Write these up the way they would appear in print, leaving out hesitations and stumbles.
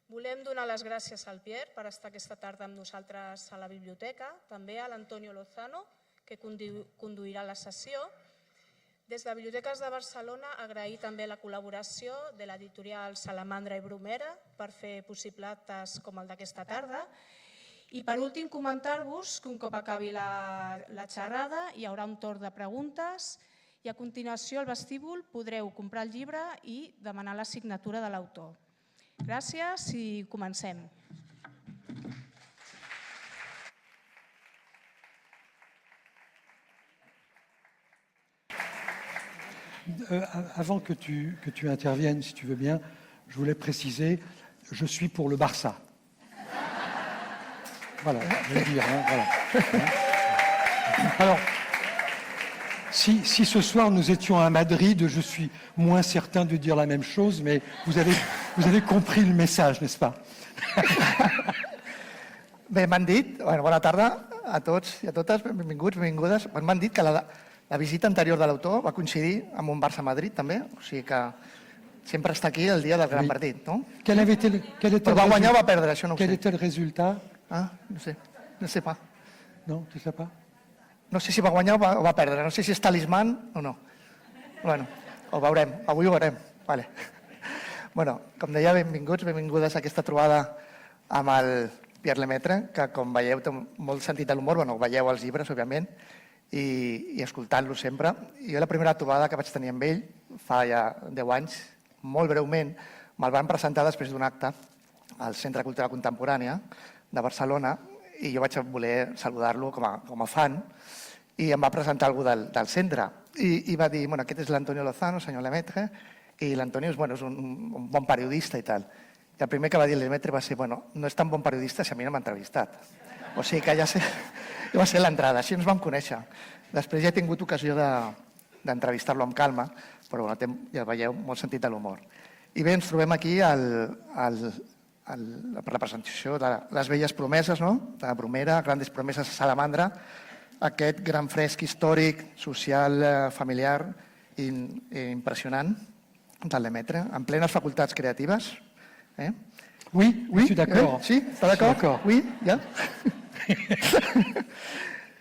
Volem donar les gràcies al Pierre per estar aquesta tarda amb nosaltres a la biblioteca, també a l'Antonio Lozano, que conduirà la sessió. Des de Biblioteques de Barcelona, agrair també la col·laboració de l'editorial Salamandra i Bromera per fer possible actes com el d'aquesta tarda. I per últim, comentar-vos que un cop acabi la xerrada hi haurà un torn de preguntes i a continuació al vestíbul podreu comprar el llibre i demanar la signatura de l'autor. Gràcies i comencem. Avant que tu interviennes, si tu veux bien, je voulais préciser, je suis pour le Barça. Voilà, je vais dire. Voilà. Alors, si ce soir nous étions à Madrid, je suis moins certain de dire la même chose, mais vous avez compris le message, n'est-ce pas? Bé, m'han dit, bona tarda a tots i a totes, benvinguts, benvingudes. M'han dit que la visita anterior de l'autor va coincidir amb un Barça-Madrid també, o sigui que sempre està aquí el dia del gran partit, no? Però va guanyar o va perdre, això no ho sé. Quel était le résultat? Ah, no sé, no sé pas. Non, tu sais pas? No sé si va guanyar o va perdre, no sé si és talismàn o no. Bueno, ho veurem, avui ho veurem. Vale. Bueno, com deia, benvinguts, benvingudes a aquesta trobada amb el Pierre Lemaitre, que com veieu té molt sentit de l'humor, bueno, veieu els llibres, òbviament, i escoltant-lo sempre. Jo la primera trobada que vaig tenir amb ell, fa ja 10 anys, molt breument, me'l van presentar després d'un acte al Centre de Cultura Contemporània de Barcelona i jo vaig voler saludar-lo com a fan i em va presentar algú del centre i va dir, bueno, aquest és l'Antonio Lozano, senyor Lemaitre, i l'Antonio és un bon periodista i tal. I el primer que va dir Lemaitre va ser, bueno, no és tan bon periodista si a mi no m'ha entrevistat. O sigui que ja va ser l'entrada, així ens vam conèixer. Després ja he tingut ocasió d'entrevistar-lo amb calma, però ja veieu molt sentit de l'humor. I bé, ens trobem aquí per la presentació de Les velles promeses, de Bromera, Grandes promeses a Salamandra, aquest gran fresc històric, social, familiar i impressionant del Lemaitre, en plenes facultats creatives. Oui, je suis d'accord. Sí, està d'acord? Oui, ja?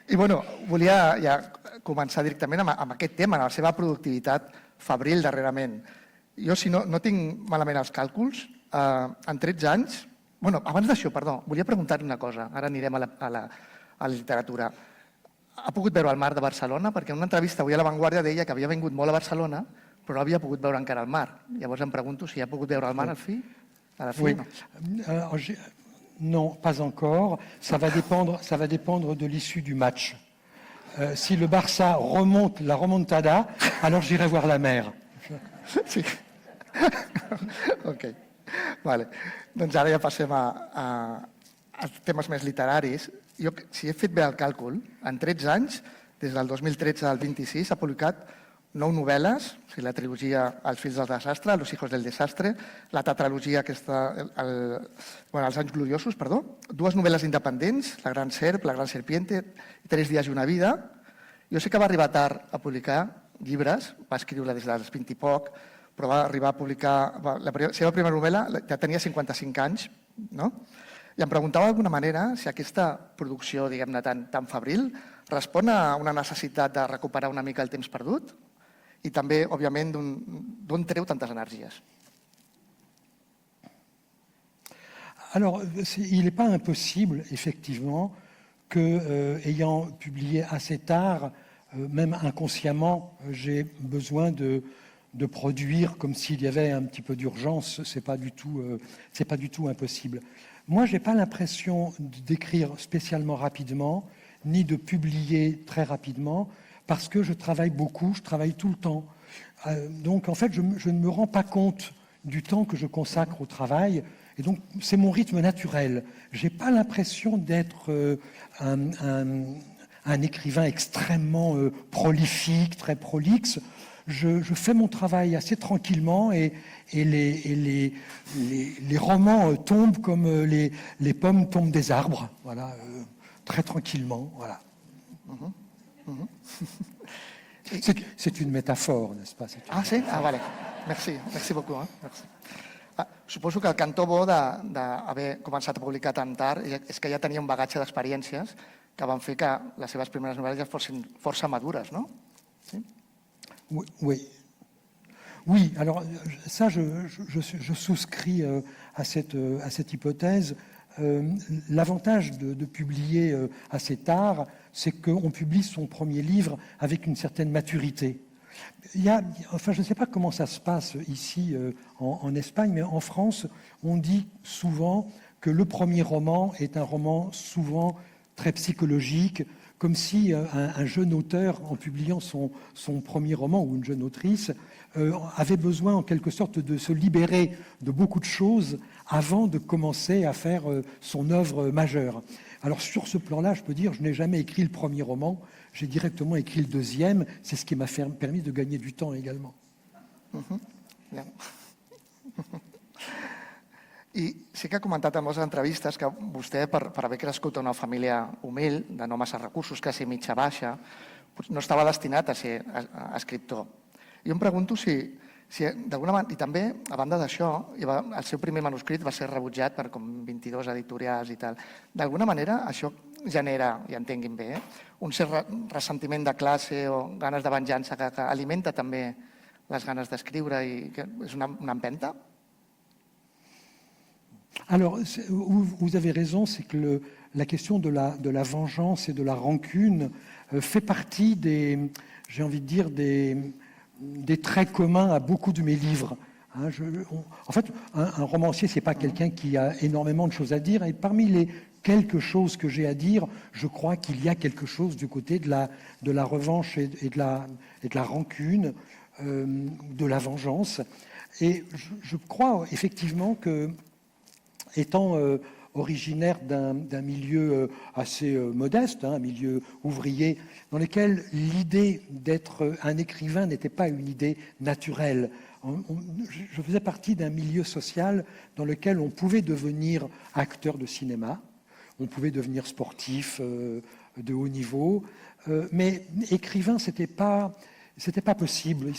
I bueno, volia ja començar directament amb aquest tema, amb la seva productivitat fabril darrerament. Jo, si no tinc malament els càlculs, en 13 anys... Bueno, abans d'això, perdó, volia preguntar-li una cosa. Ara anirem a la literatura. Ha pogut veure el mar de Barcelona? Perquè en una entrevista avui a La Vanguardia deia que havia vingut molt a Barcelona, però no havia pogut veure encara el mar. Llavors em pregunto si ha pogut veure el mar al fi? Oui. Non, pas encore. Ça va dépendre de l'issue du match. Si le Barça remonte la remontada, alors j'irai voir la mer. Sí. Ok. Vale. Doncs ara ja passem a temes més literaris. Jo, si he fet bé el càlcul, en 13 anys, des del 2013 al 26, ha publicat 9 novel·les, o sigui, la trilogia Els fills del desastre, Los hijos del desastre, la tetralogia aquesta, Els anys gloriosos, perdó, 2 novel·les independents, La gran serp, La gran serpiente, 3 dies i una vida. Jo sé que va arribar tard a publicar llibres, va escriure des dels 20 i poc, però va arribar a publicar... La seva primera novel·la ja tenia 55 anys, no? I em preguntava d'alguna manera si aquesta producció, diguem-ne, tan fabril respon a una necessitat de recuperar una mica el temps perdut i també, òbviament, d'on treu tantes energies. Alors, il n'est pas impossible, effectivement, que, ayant publié assez tard, même inconsciemment, j'ai besoin de produire comme s'il y avait un petit peu d'urgence. C'est pas du tout impossible. Moi, je n'ai pas l'impression d'écrire spécialement rapidement, ni de publier très rapidement, parce que je travaille beaucoup, je travaille tout le temps. Donc, en fait, je ne me rends pas compte du temps que je consacre au travail, et donc c'est mon rythme naturel. Je n'ai pas l'impression d'être un écrivain extrêmement prolifique, très prolixe. Je fais mon travail assez tranquillement et les romans tombent comme les pommes tombent des arbres, voilà, très tranquillement. Voilà. C'est une métaphore, n'est-ce pas? Ah, sí? Ah, vale. Merci beaucoup. Merci. Suposo que el cantó bo d'haver començat a publicar tan tard és que ja tenia un bagatge d'experiències que van fer que les seves primeres novel·les ja fossin força madures, no? Sí? Oui, alors ça, je souscris à cette hypothèse. L'avantage de publier assez tard, c'est qu'on publie son premier livre avec une certaine maturité. Enfin, je ne sais pas comment ça se passe ici en Espagne, mais en France, on dit souvent que le premier roman est un roman souvent très psychologique, comme si un jeune auteur, en publiant son premier roman, ou une jeune autrice, avait besoin en quelque sorte de se libérer de beaucoup de choses avant de commencer à faire son œuvre majeure. Alors sur ce plan-là, je peux dire, je n'ai jamais écrit le premier roman, j'ai directement écrit le deuxième, c'est ce qui m'a permis de gagner du temps également. I sí que ha comentat en moltes entrevistes que vostè, per haver crescut en una família humil, de no massa recursos, quasi mitja baixa, no estava destinat a ser escriptor. Jo em pregunto si d'alguna manera, i també, a banda d'això, el seu primer manuscrit va ser rebutjat per com 22 editorials i tal. D'alguna manera, això genera, i entenguin bé, un cert ressentiment de classe o ganes de venjança que alimenta també les ganes d'escriure i que és una empenta? Alors, vous avez raison, c'est que la question de la vengeance et de la rancune fait partie j'ai envie de dire, des traits communs à beaucoup de mes livres. En fait, un romancier, ce n'est pas quelqu'un qui a énormément de choses à dire, et parmi les quelques choses que j'ai à dire, je crois qu'il y a quelque chose du côté de la revanche et de la rancune, de la vengeance. Et je crois effectivement que, étant originaire d'un milieu assez modeste, un milieu ouvrier, dans lequel l'idée d'être un écrivain n'était pas une idée naturelle. Je faisais partie d'un milieu social dans lequel on pouvait devenir acteur de cinéma, on pouvait devenir sportif de haut niveau, mais écrivain, c'était pas possible.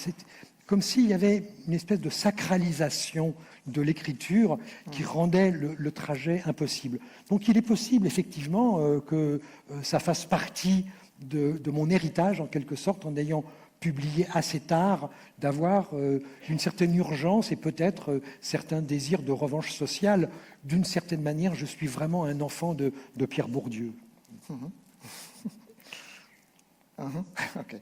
Comme s'il y avait une espèce de sacralisation de l'écriture qui rendait le trajet impossible. Donc il est possible effectivement que ça fasse partie de mon héritage en quelque sorte, en ayant publié assez tard, d'avoir une certaine urgence et peut-être certains désirs de revanche sociale. D'une certaine manière, je suis vraiment un enfant de Pierre Bourdieu. Okay.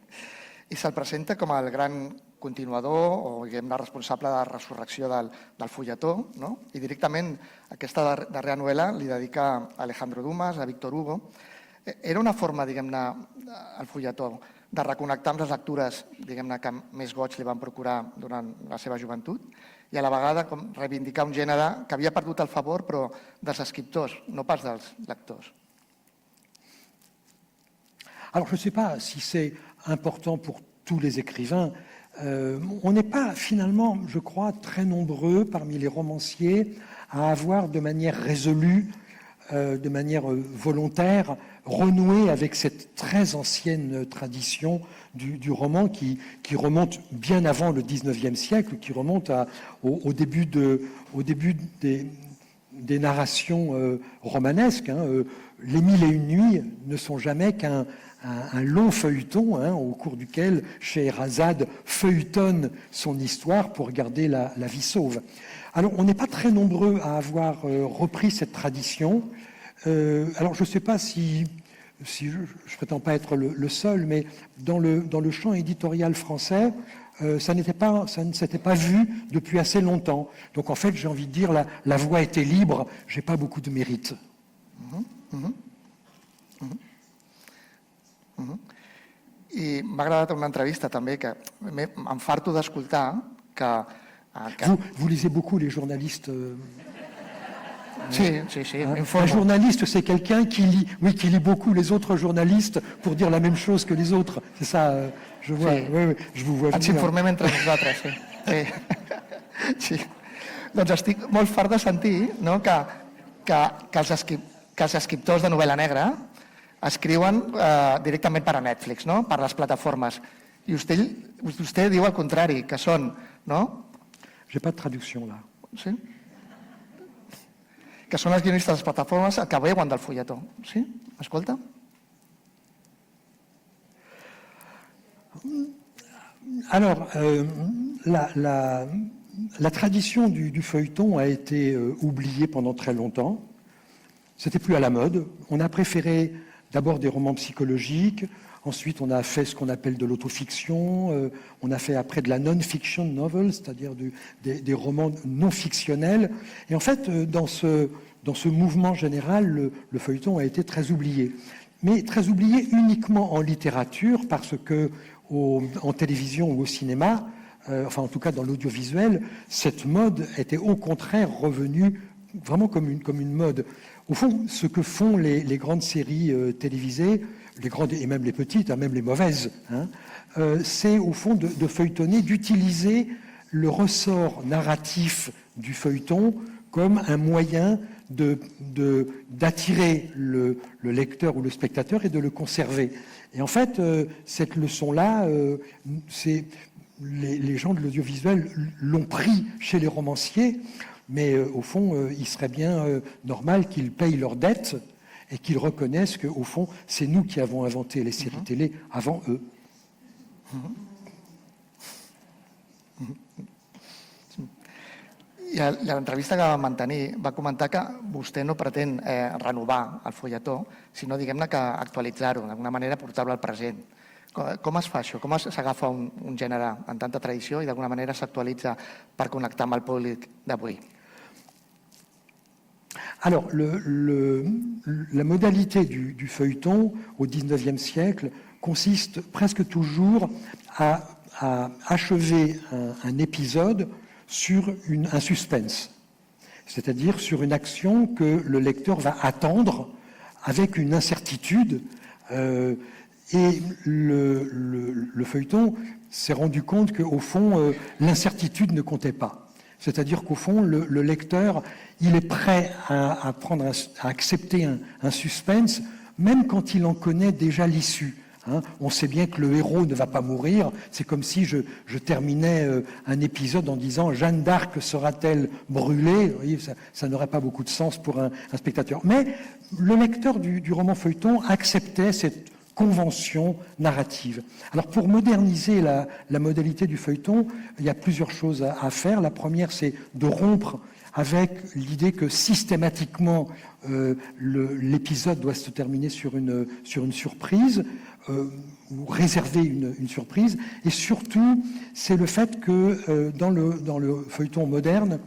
I se'l presenta com el gran continuador o diguem-ne responsable de la resurrecció del fulletó, no? I directament aquesta darrera novel·la li dedica a Alejandro Dumas, a Víctor Hugo. Era una forma, diguem-ne, el fulletó, de reconnectar amb les lectures, diguem-ne, que més goig li van procurar durant la seva joventut i a la vegada com reivindicar un gènere que havia perdut el favor però dels escriptors, no pas dels lectors. Alors je ne sais pas si c'est important pour tous les écrivains. On n'est pas finalement, je crois, très nombreux parmi les romanciers à avoir de manière résolue, de manière volontaire, renoué avec cette très ancienne tradition du roman qui remonte bien avant le 19e siècle, qui remonte au début des narrations romanesques. Les Mille et une nuits ne sont jamais qu'un long feuilleton au cours duquel Scheherazade feuilletonne son histoire pour garder la vie sauve. Alors, on n'est pas très nombreux à avoir repris cette tradition. Alors, je ne sais pas si je ne prétends pas être le seul, mais dans le champ éditorial français, ça ne s'était pas vu depuis assez longtemps. Donc, en fait, j'ai envie de dire, la voie était libre, je n'ai pas beaucoup de mérite. I m'ha agradat una entrevista també que em farto d'escoltar que... Vous lisez beaucoup les journalistes Sí, un journaliste, c'est quelqu'un qui lit beaucoup les autres journalistes pour dire la même chose que les autres. C'est ça, je vois. Sí. Oui, je vous vois. Ens informem entre nosaltres, sí. Sí. Doncs estic molt fart de sentir, no, que els escriptors de novel·la negra escriuen directament per a Netflix, no? Per les plataformes. I vostè diu el contrari, que són, no? J'ai pas de traduction là. Sí? Que són els guionistes de les plataformes que veuen del fulletó. Sí? Escolta? Alors, la tradition du feuilleton a été oubliée pendant très longtemps. C'était plus à la mode. On a préféré d'abord des romans psychologiques, ensuite on a fait ce qu'on appelle de l'autofiction, on a fait après de la non-fiction novel, c'est-à-dire des romans non fictionnels. Et en fait, dans ce mouvement général, le feuilleton a été très oublié. Mais très oublié uniquement en littérature, parce que en télévision ou au cinéma, enfin en tout cas dans l'audiovisuel, cette mode était au contraire revenue vraiment comme une mode. Au fond, ce que font les grandes séries télévisées, les grandes et même les petites, même les mauvaises, c'est au fond de feuilletonner, d'utiliser le ressort narratif du feuilleton comme un moyen d'attirer le lecteur ou le spectateur et de le conserver. Et en fait, cette leçon-là, les gens de l'audiovisuel l'ont pris chez les romanciers, mais au fond, il serait bien normal qu'ils payent leurs dettes et qu'ils reconnaissent qu'au fond, c'est nous qui avons inventé les séries télé avant eux. I a l'entrevista que va mantenir va comentar que vostè no pretén renovar el fulletó, sinó, diguem-ne, que actualitzar-ho, d'alguna manera portar-lo al present. Com es fa això? Com s'agafa un gènere amb tanta tradició i d'alguna manera s'actualitza per connectar amb el públic d'avui? Alors, la modalité du feuilleton au XIXe siècle consiste presque toujours à achever un épisode sur un suspense, c'est-à-dire sur une action que le lecteur va attendre avec une incertitude. Et le feuilleton s'est rendu compte qu'au fond, l'incertitude ne comptait pas. C'est-à-dire qu'au fond, le lecteur, il est prêt à accepter un suspense, même quand il en connaît déjà l'issue. On sait bien que le héros ne va pas mourir. C'est comme si je terminais un épisode en disant « Jeanne d'Arc sera-t-elle brûlée ?» Vous voyez, ça n'aurait pas beaucoup de sens pour un spectateur. Mais le lecteur du roman feuilleton acceptait cette convention narrative. Alors pour moderniser la modalité du feuilleton, il y a plusieurs choses à faire. La première, c'est de rompre avec l'idée que systématiquement l'épisode doit se terminer sur une surprise, ou réserver une surprise. Et surtout, c'est le fait que dans le feuilleton moderne,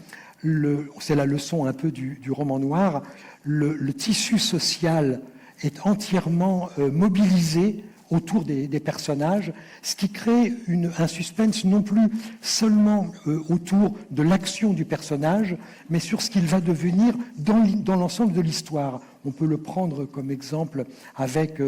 c'est la leçon un peu du roman noir, le tissu social est entièrement mobilisé autour des personnages, ce qui crée un suspense non plus seulement autour de l'action du personnage, mais sur ce qu'il va devenir dans l'ensemble de l'histoire. On peut le prendre comme exemple avec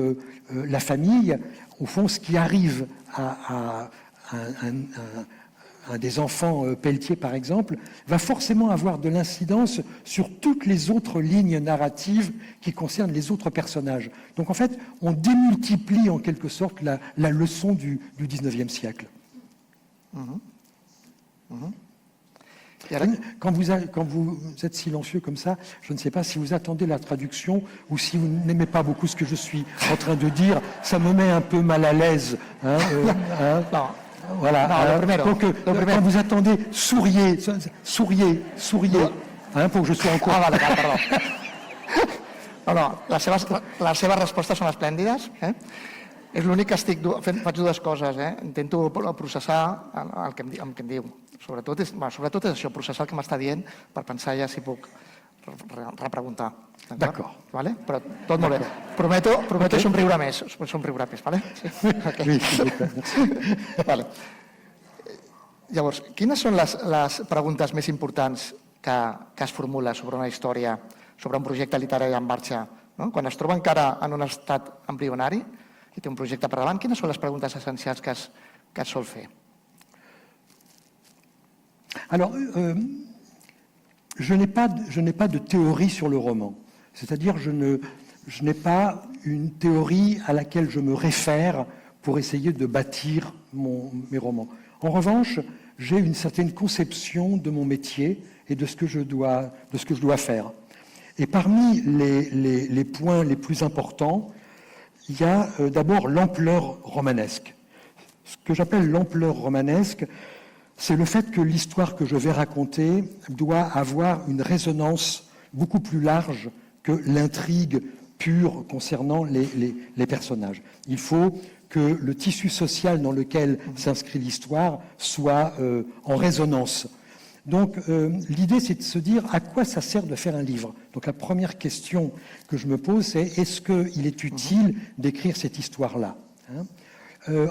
la famille. Au fond, ce qui arrive à un des enfants Pelletier, par exemple, va forcément avoir de l'incidence sur toutes les autres lignes narratives qui concernent les autres personnages. Donc en fait, on démultiplie en quelque sorte la leçon du XIXe siècle. Quand vous êtes silencieux comme ça, je ne sais pas si vous attendez la traduction ou si vous n'aimez pas beaucoup ce que je suis en train de dire. Ça me met un peu mal à l'aise. Non. Voilà. Donc, quand vous attendez, souriez, pour que je sois encore... Ah, vale, perdó. No, les seves respostes són esplèndides. És l'únic que estic fent, faig dues coses. Intento processar el que em diu. Sobretot és això, processar el que m'està dient per pensar ja si puc repreguntar. D'acord. Vale? Però tot molt bé. Prometo somriure més. Somriure més, vale? Sí. Okay. Vale. Llavors, quines són les preguntes més importants que es formula sobre una història, sobre un projecte literari en marxa? No? Quan es troba encara en un estat embrionari i té un projecte per davant, quines són les preguntes essencials que es sol fer? Alors, je n'ai pas de théorie sur le roman. C'est-à-dire, je n'ai pas une théorie à laquelle je me réfère pour essayer de bâtir mes romans. En revanche, j'ai une certaine conception de mon métier et de ce que je dois faire. Et parmi les points les plus importants, il y a d'abord l'ampleur romanesque. Ce que j'appelle l'ampleur romanesque, c'est le fait que l'histoire que je vais raconter doit avoir une résonance beaucoup plus large que l'intrigue pure concernant les personnages. Il faut que le tissu social dans lequel s'inscrit l'histoire soit en résonance. Donc l'idée, c'est de se dire à quoi ça sert de faire un livre. Donc la première question que je me pose, c'est est-ce qu'il est utile d'écrire cette histoire-là, hein?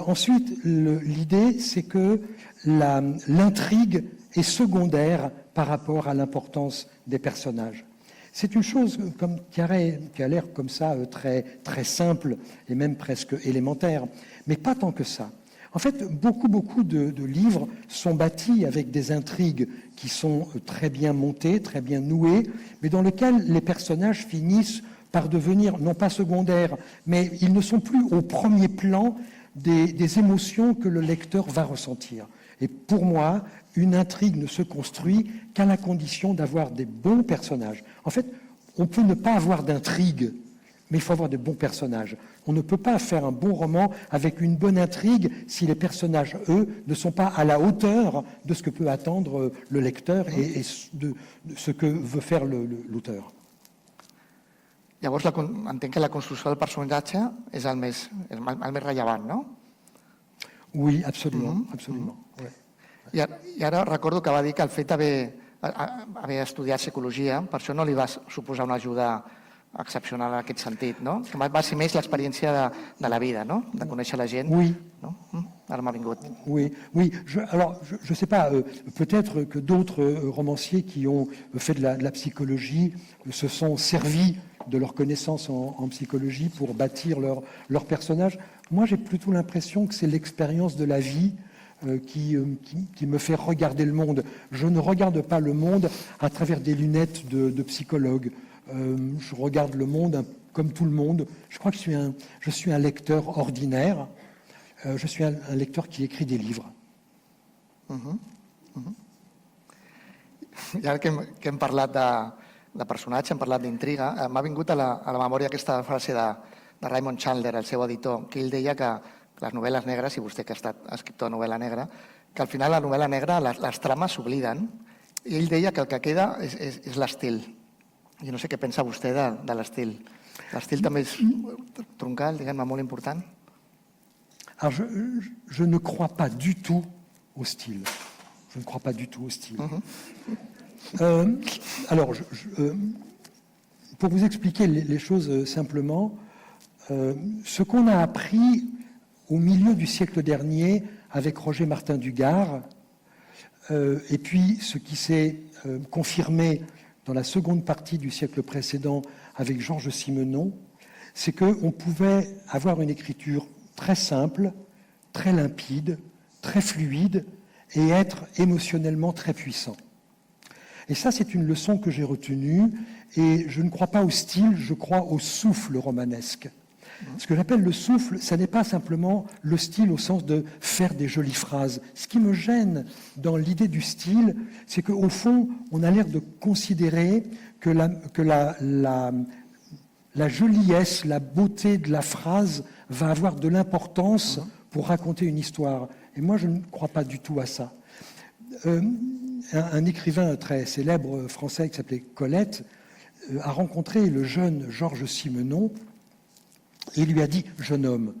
Ensuite, l'idée, c'est que l'intrigue est secondaire par rapport à l'importance des personnages. C'est une chose qui a l'air comme ça très, très simple et même presque élémentaire, mais pas tant que ça. En fait, beaucoup de livres sont bâtis avec des intrigues qui sont très bien montées, très bien nouées, mais dans lesquelles les personnages finissent par devenir, non pas secondaires, mais ils ne sont plus au premier plan des émotions que le lecteur va ressentir. Et pour moi, une intrigue ne se construit qu'à la condition d'avoir des bons personnages. En fait, on peut ne pas avoir d'intrigue, mais il faut avoir de bons personnages. On ne peut pas faire un bon roman avec une bonne intrigue si les personnages, eux, ne sont pas à la hauteur de ce que peut attendre le lecteur et de ce que veut faire l'auteur. Llavors, entenc que la construcció del personatge és el més rellevant, no? Oui, absolument. Absolument. Ouais. I ara recordo que va dir que el fet d'haver estudiat psicologia, per això no li va suposar una ajuda excepcional en aquest sentit, no? Que va ser més l'expérience de la vida, no? De conèixer la gent. Oui. No? Ara m'ha vingut. Oui. Alors, je ne sais pas, peut-être que d'autres romanciers qui ont fait de la psychologie se sont servis de leurs connaissances en psychologie pour bâtir leur personnage. Moi, j'ai plutôt l'impression que c'est l'expérience de la vie qui me fait regarder le monde. Je ne regarde pas le monde à travers des lunettes de psychologue. Je regarde le monde comme tout le monde. Je crois que je suis un lecteur ordinaire. Je suis un lecteur qui écrit des livres. I ara que hem parlat de personatge, hem parlat d'intriga, m'ha vingut a la memòria aquesta frase de Raymond Chandler, el seu editor, que ell deia que les novel·les negres, i vostè que ha estat escriptor de novel·la negra, que al final la novel·la negra, les trames s'obliden, i ell deia que el que queda és l'estil. Jo no sé què pensa vostè de l'estil. L'estil també és troncal, diguem-ne, molt important. Alors, je ne crois pas du tout au style. Je ne crois pas du tout au style. Alors, pour vous expliquer les choses simplement, ce qu'on a appris au milieu du siècle dernier avec Roger Martin du Gard, et puis ce qui s'est confirmé dans la seconde partie du siècle précédent avec Georges Simenon, c'est qu'on pouvait avoir une écriture très simple, très limpide, très fluide, et être émotionnellement très puissant. Et ça, c'est une leçon que j'ai retenue, et je ne crois pas au style, je crois au souffle romanesque. Ce que j'appelle le souffle, ça n'est pas simplement le style au sens de faire des jolies phrases. Ce qui me gêne dans l'idée du style, c'est qu'au fond, on a l'air de considérer que la joliesse, la beauté de la phrase va avoir de l'importance pour raconter une histoire. Et moi, je ne crois pas du tout à ça. Un écrivain très célèbre français qui s'appelait Colette a rencontré le jeune Georges Simenon et lui a dit « Jeune homme,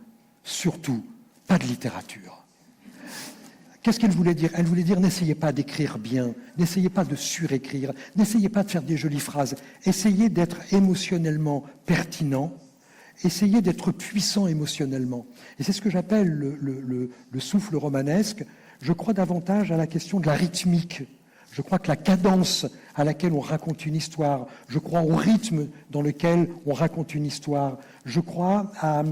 surtout, pas de littérature ». Qu'est-ce qu'elle voulait dire? Elle voulait dire « N'essayez pas d'écrire bien, n'essayez pas de surécrire, n'essayez pas de faire des jolies phrases, essayez d'être émotionnellement pertinent, essayez d'être puissant émotionnellement ». Et c'est ce que j'appelle le souffle romanesque. Je crois davantage à la question de la rythmique. Je crois que la cadence à laquelle on raconte une histoire, je crois au rythme dans lequel on raconte une histoire, je crois à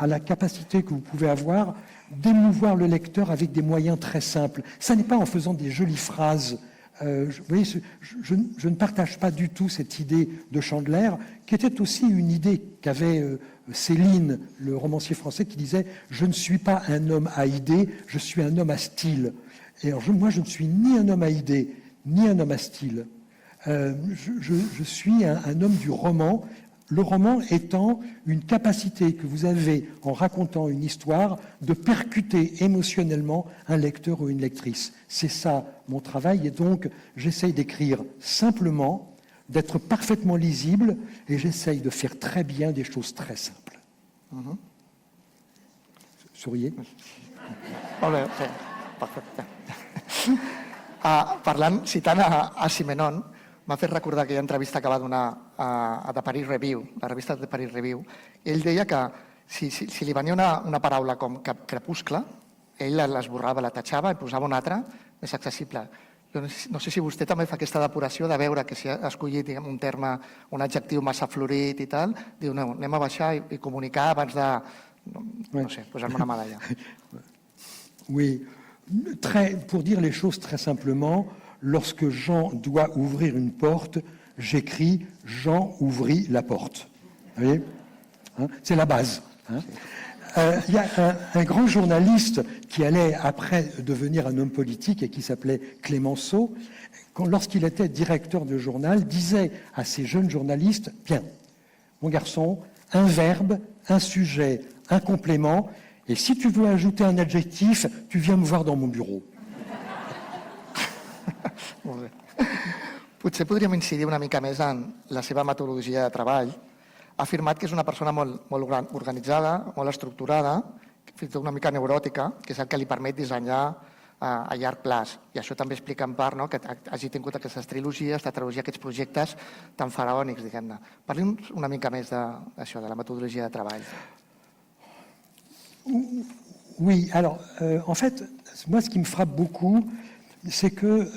la capacité que vous pouvez avoir d'émouvoir le lecteur avec des moyens très simples. Ça n'est pas en faisant des jolies phrases Vous voyez, je ne partage pas du tout cette idée de Chandler, qui était aussi une idée qu'avait Céline, le romancier français, qui disait « Je ne suis pas un homme à idées, je suis un homme à style ». Et alors, moi, je ne suis ni un homme à idées, ni un homme à style. Je suis un homme du roman, le roman étant une capacité que vous avez, en racontant une histoire, de percuter émotionnellement un lecteur ou une lectrice. C'est ça mon travail, et donc j'essaye d'écrire simplement, d'être parfaitement lisible, et j'essaye de faire très bien des choses très simples. Souriez. Molt bé, sí, perfecte. Citant a Simenon, m'ha fet recordar aquella entrevista que va donar a The Paris Review, la revista The Paris Review. Ell deia que si li venia una paraula com crepuscle, ell l'esborrava, la tatxava i posava una altra més accessible. Jo no sé si vostè també fa aquesta depuració de veure que si ha escollit un terme, un adjectiu massa florit i tal, diu, no, anem a baixar i comunicar abans de, no sé, posar-me una medalla. Oui, pour dire les choses très simplement, lorsque Jean doit ouvrir une porte, j'écris « Jean ouvrit la porte ». Vous voyez, c'est la base. Il y a un grand journaliste qui allait après devenir un homme politique et qui s'appelait Clémenceau, lorsqu'il était directeur de journal, disait à ces jeunes journalistes « Bien, mon garçon, un verbe, un sujet, un complément, et si tu veux ajouter un adjectif, tu viens me voir dans mon bureau ». Molt bé. Potser podríem incidir una mica més en la seva metodologia de treball. Ha afirmat que és una persona molt organitzada, molt estructurada, fins i tot una mica neuròtica, que és el que li permet dissenyar a llarg plaç. I això també explica en part que hagi tingut aquestes trilogies, de trilogia, aquests projectes tan faraònics, diguem-ne. Parli'ns una mica més d'això, de la metodologia de treball. Oui, alors, en fait, moi, ce qui me frappe beaucoup, c'est que,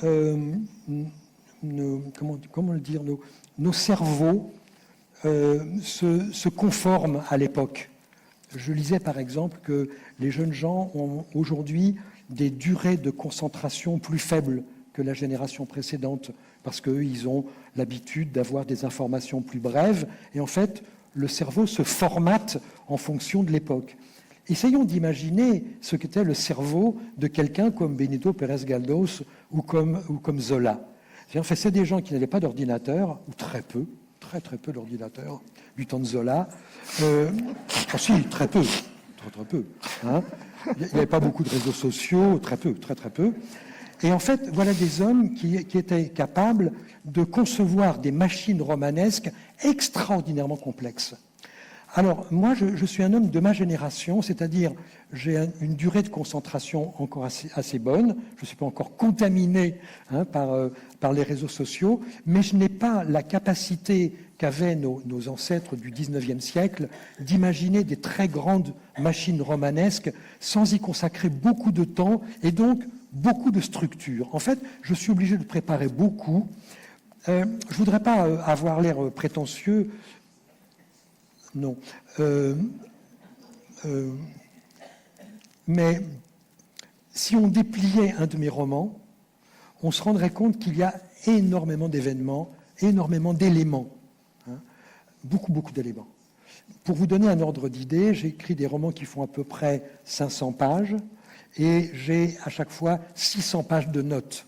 comment le dire, nos cerveaux se conforment à l'époque. Je lisais par exemple que les jeunes gens ont aujourd'hui des durées de concentration plus faibles que la génération précédente, parce qu'eux, ils ont l'habitude d'avoir des informations plus brèves, et en fait, le cerveau se formate en fonction de l'époque. Essayons d'imaginer ce qu'était le cerveau de quelqu'un comme Benito Pérez-Galdós ou comme Zola. C'est des gens qui n'avaient pas d'ordinateur, ou très peu d'ordinateur, du temps de Zola. Si, très peu. Hein. Il n'y avait pas beaucoup de réseaux sociaux, très peu. Et en fait, voilà des hommes qui étaient capables de concevoir des machines romanesques extraordinairement complexes. Alors, moi, je suis un homme de ma génération, c'est-à-dire j'ai une durée de concentration encore assez bonne, je ne suis pas encore contaminé par les réseaux sociaux, mais je n'ai pas la capacité qu'avaient nos ancêtres du 19e siècle d'imaginer des très grandes machines romanesques sans y consacrer beaucoup de temps et donc beaucoup de structure. En fait, je suis obligé de préparer beaucoup. Je ne voudrais pas avoir l'air prétentieux. Non. Mais si on dépliait un de mes romans, on se rendrait compte qu'il y a énormément d'événements, énormément d'éléments. Beaucoup d'éléments. Pour vous donner un ordre d'idée, j'ai écrit des romans qui font à peu près 500 pages et j'ai à chaque fois 600 pages de notes.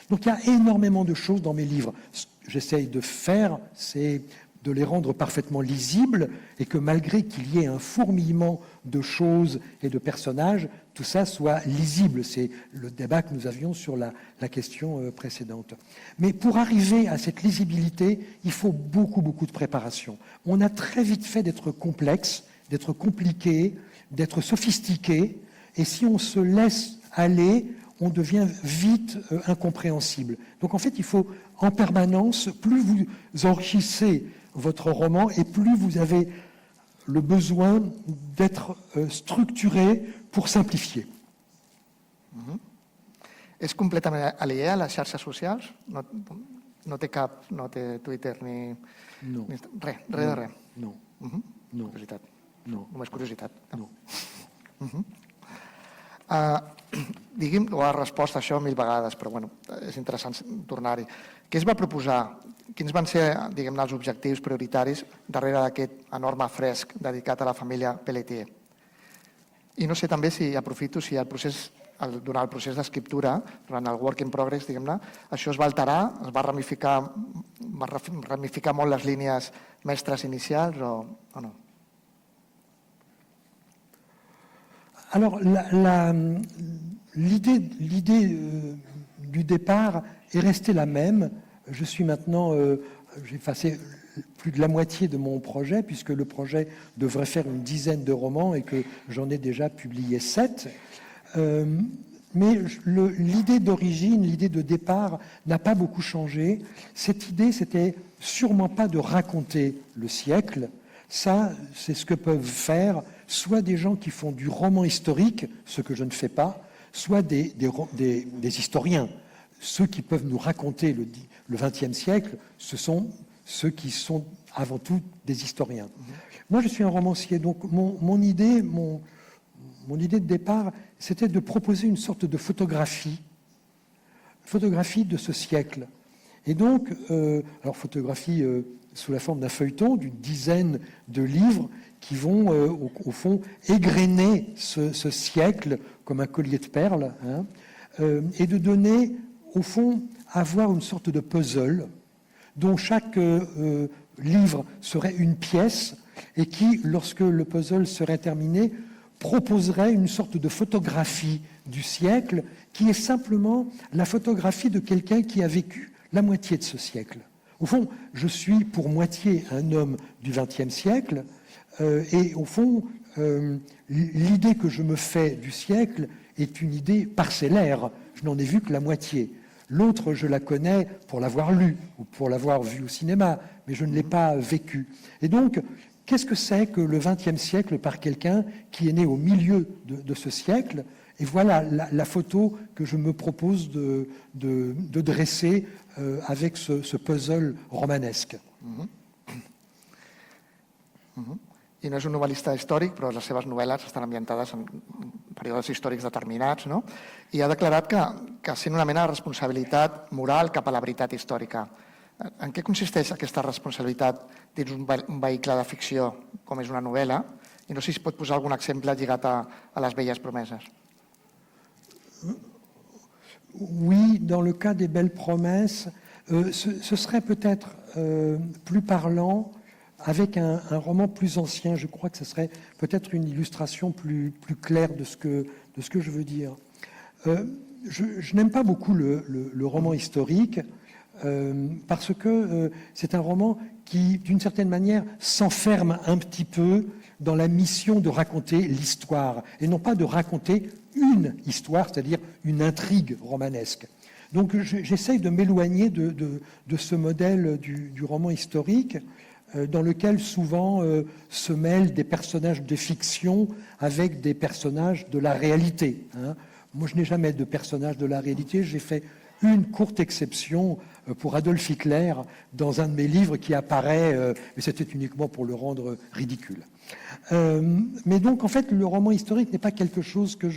Donc il y a énormément de choses dans mes livres. Ce que j'essaye de faire, c'est de les rendre parfaitement lisibles et que malgré qu'il y ait un fourmillement de choses et de personnages, tout ça soit lisible. C'est le débat que nous avions sur la question précédente. Mais pour arriver à cette lisibilité, il faut beaucoup de préparation. On a très vite fait d'être complexe, d'être compliqué, d'être sophistiqué, et si on se laisse aller, on devient vite incompréhensible. Donc en fait, il faut en permanence, plus vous enrichissez votre roman et plus vous avez le besoin d'être structuré pour simplifier. És completament aliè a les xarxes socials? No té Twitter ni... No. Res de res? No. Curiositat. No. Només curiositat. No. Digui'm, ho ha respost a això 1000 vegades, però bueno, és interessant tornar-hi. Què es va proposar? Quins van ser, diguem-ne, els objectius prioritaris darrere d'aquest enorme fresc dedicat a la família Pelletier? I no sé també si aprofito, si durant el procés d'escriptura, durant el work in progress, diguem-ne, això es va alterar, es va ramificar molt les línies mestres inicials o no? Alors, l'idée du départ est restée la même. Je suis maintenant, j'ai effacé plus de la moitié de mon projet, puisque le projet devrait faire une dizaine de romans et que j'en ai déjà publié 7. Mais l'idée d'origine, l'idée de départ n'a pas beaucoup changé. Cette idée, c'était sûrement pas de raconter le siècle. Ça, c'est ce que peuvent faire soit des gens qui font du roman historique, ce que je ne fais pas, soit des historiens. Ceux qui peuvent nous raconter le XXe siècle, ce sont ceux qui sont avant tout des historiens. Moi, je suis un romancier, donc mon idée de départ, c'était de proposer une sorte de photographie de ce siècle. Et donc, alors photographie sous la forme d'un feuilleton, d'une dizaine de livres qui vont, au fond, égrener ce siècle comme un collier de perles, hein, et de donner, au fond, avoir une sorte de puzzle dont chaque livre serait une pièce et qui, lorsque le puzzle serait terminé, proposerait une sorte de photographie du siècle qui est simplement la photographie de quelqu'un qui a vécu la moitié de ce siècle. Au fond, je suis pour moitié un homme du XXe siècle et au fond, l'idée que je me fais du siècle est une idée parcellaire. Je n'en ai vu que la moitié. L'autre, je la connais pour l'avoir lu ou pour l'avoir vu au cinéma, mais je ne l'ai pas vécu. Et donc, qu'est-ce que c'est que le XXe siècle par quelqu'un qui est né au milieu de ce siècle? Et voilà la photo que je me propose de dresser avec ce puzzle romanesque. I no és un novel·lista històric, però les seves novel·les estan ambientades en períodes històrics determinats, no? I ha declarat que sent una mena de responsabilitat moral cap a la veritat històrica. En què consisteix aquesta responsabilitat dins un vehicle de ficció com és una novel·la? I no sé si es pot posar algun exemple lligat a les velles promeses. Oui, dans le cas des belles promesses, ce serait peut-être plus parlant avec un roman plus ancien. Je crois que ce serait peut-être une illustration plus claire de ce que je veux dire. Je n'aime pas beaucoup le roman historique parce que c'est un roman qui, d'une certaine manière, s'enferme un petit peu dans la mission de raconter l'histoire, et non pas de raconter une histoire, c'est-à-dire une intrigue romanesque. Donc j'essaye de m'éloigner de ce modèle du roman historique, dans lequel souvent se mêlent des personnages de fiction avec des personnages de la réalité. Hein. Moi, je n'ai jamais de personnage de la réalité. J'ai fait une courte exception pour Adolf Hitler dans un de mes livres qui apparaît, mais c'était uniquement pour le rendre ridicule. Mais donc, en fait, le roman historique n'est pas quelque chose que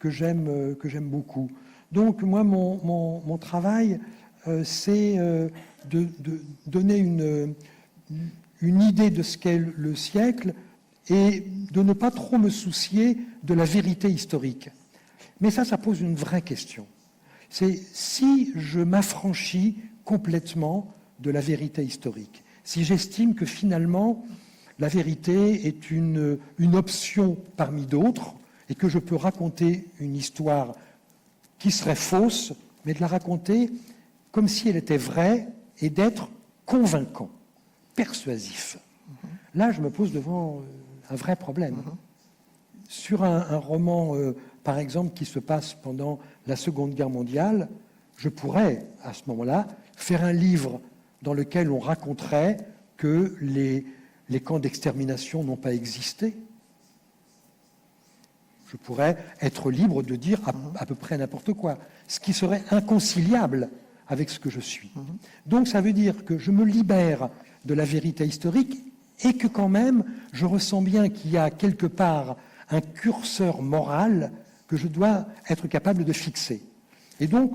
j'aime beaucoup. Donc, moi, mon travail, c'est de donner une idée de ce qu'est le siècle et de ne pas trop me soucier de la vérité historique. Mais ça pose une vraie question. C'est si je m'affranchis complètement de la vérité historique, si j'estime que finalement la vérité est une option parmi d'autres et que je peux raconter une histoire qui serait fausse, mais de la raconter comme si elle était vraie et d'être convaincant, persuasif. Là, je me pose devant un vrai problème. Sur un roman, par exemple, qui se passe pendant la Seconde Guerre mondiale, je pourrais, à ce moment-là, faire un livre dans lequel on raconterait que les camps d'extermination n'ont pas existé. Je pourrais être libre de dire à peu près n'importe quoi, ce qui serait inconciliable avec ce que je suis. Donc ça veut dire que je me libère de la vérité historique et que quand même, je ressens bien qu'il y a quelque part un curseur moral que je dois être capable de fixer. Et donc,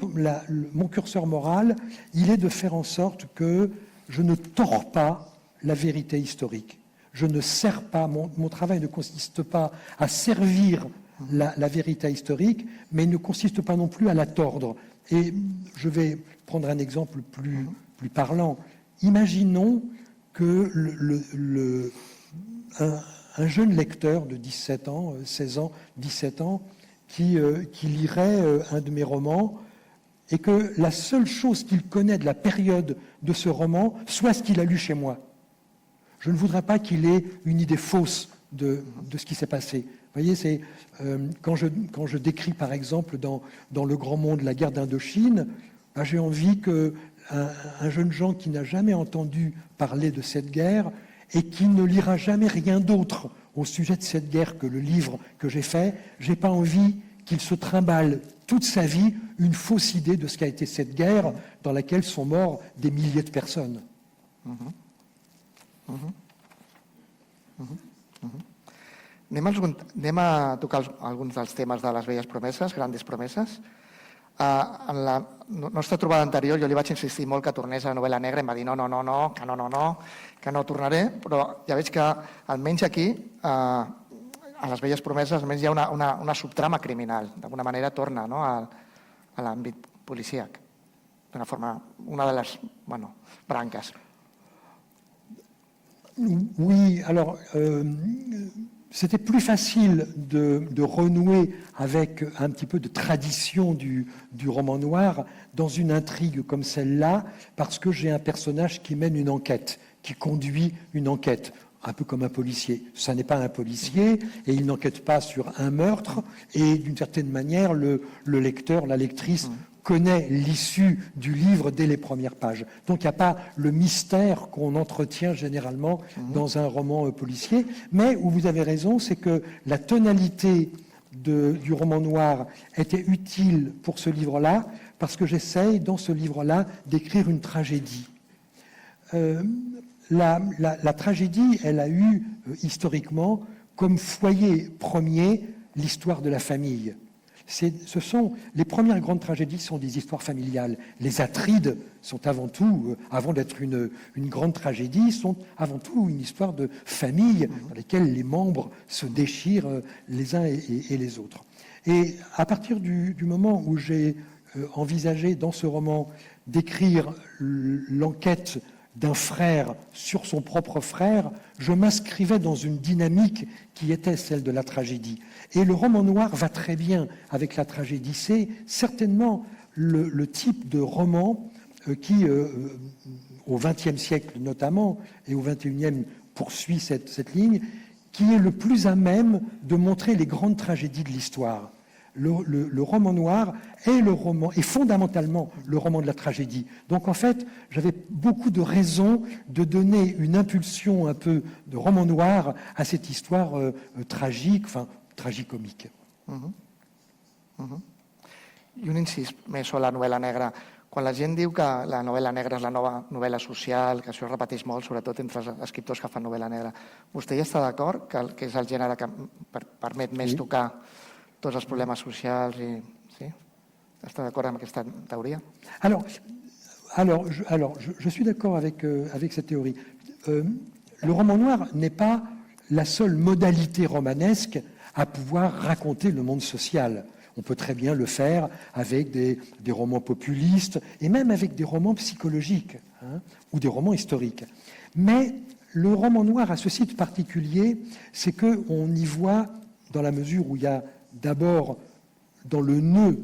mon curseur moral, il est de faire en sorte que je ne tords pas la vérité historique. Je ne sers pas, mon travail ne consiste pas à servir la vérité historique, mais il ne consiste pas non plus à la tordre. Et je vais prendre un exemple plus parlant. Imaginons que un jeune lecteur de 17 ans, 16 ans, 17 ans, qui lirait un de mes romans, et que la seule chose qu'il connaît de la période de ce roman soit ce qu'il a lu chez moi. Je ne voudrais pas qu'il ait une idée fausse de ce qui s'est passé. Vous voyez, c'est quand je décris, par exemple, dans Le Grand Monde, la guerre d'Indochine, ben, j'ai envie qu'un jeune gens qui n'a jamais entendu parler de cette guerre et qui ne lira jamais rien d'autre au sujet de cette guerre que le livre que j'ai fait, j'ai pas envie qu'il se trimballe toute sa vie une fausse idée de ce qu'a été cette guerre dans laquelle sont morts des milliers de personnes. Anem a tocar alguns dels temes de les velles promeses, grandes promeses. En la nostra trobada anterior jo li vaig insistir molt que tornés a la novel·la negra i em va dir que no tornaré, però ja veig que almenys aquí, a les velles promeses, almenys hi ha una subtrama criminal. D'alguna manera torna a l'àmbit policíac, d'una forma, una de les branques. Oui, alors c'était plus facile de renouer avec un petit peu de tradition du roman noir dans une intrigue comme celle-là, parce que j'ai un personnage qui mène une enquête, qui conduit une enquête, un peu comme un policier. Ça n'est pas un policier et il n'enquête pas sur un meurtre, et d'une certaine manière, le lecteur, la lectrice connaît l'issue du livre dès les premières pages. Donc il n'y a pas le mystère qu'on entretient généralement dans un roman policier, mais où vous avez raison, c'est que la tonalité du roman noir était utile pour ce livre-là, parce que j'essaye dans ce livre-là d'écrire une tragédie. La tragédie, elle a eu historiquement comme foyer premier l'histoire de la famille. Les premières grandes tragédies sont des histoires familiales. Les Atrides sont avant tout, avant d'être une grande tragédie, sont avant tout une histoire de famille dans laquelle les membres se déchirent les uns et les autres. Et à partir du moment où j'ai envisagé dans ce roman d'écrire l'enquête d'un frère sur son propre frère, je m'inscrivais dans une dynamique qui était celle de la tragédie. Et le roman noir va très bien avec la tragédie. C'est certainement le type de roman qui, au XXe siècle notamment, et au XXIe poursuit cette ligne, qui est le plus à même de montrer les grandes tragédies de l'histoire. Le roman noir est fondamentalement le roman de la tragédie. Donc en fait, j'avais beaucoup de raisons de donner une impulsion un peu de roman noir à cette histoire tragique, enfin tragicomique. I un incís més sobre la novel·la negra. Quan la gent diu que la novel·la negra és la nova novel·la social, que això es repeteix molt, sobretot entre els escriptors que fan novel·la negra, vostè hi està d'acord que és el gènere que permet més tocar tots els problemes socials i... Sí? Està d'acord amb aquesta teoria? Alors, je suis d'accord avec cette théorie. Le roman noir n'est pas la seule modalité romanesque à pouvoir raconter le monde social. On peut très bien le faire avec des romans populistes et même avec des romans psychologiques ou des romans historiques. Mais le roman noir a ce site particulier, c'est qu'on y voit, dans la mesure où il y a d'abord dans le nœud,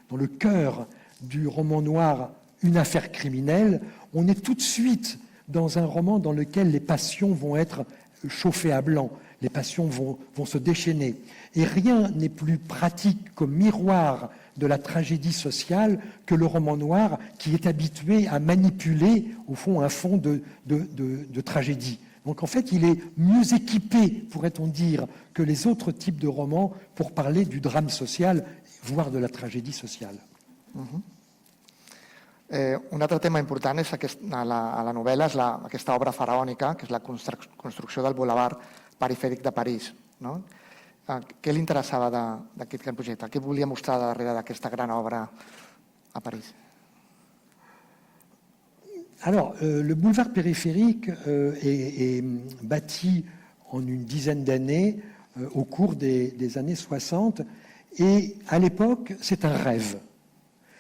dans le cœur du roman noir, une affaire criminelle, on est tout de suite dans un roman dans lequel les passions vont être chauffées à blanc, les passions vont se déchaîner. Et rien n'est plus pratique comme miroir de la tragédie sociale que le roman noir qui est habitué à manipuler, au fond, un fond de tragédie. Donc en fait, il est mieux équipé, pourrait-on dire, que les autres types de romans pour parler du drame social, voire de la tragédie sociale. Un altre tema important a la novel·la és aquesta obra faraònica, que és la construcció del bulevard perifèric de París. Què li interessava d'aquest gran projecte? Què volia mostrar darrere d'aquesta gran obra a París? Alors, le boulevard périphérique est bâti en une dizaine d'années au cours des années 60. Et à l'époque, c'est un rêve.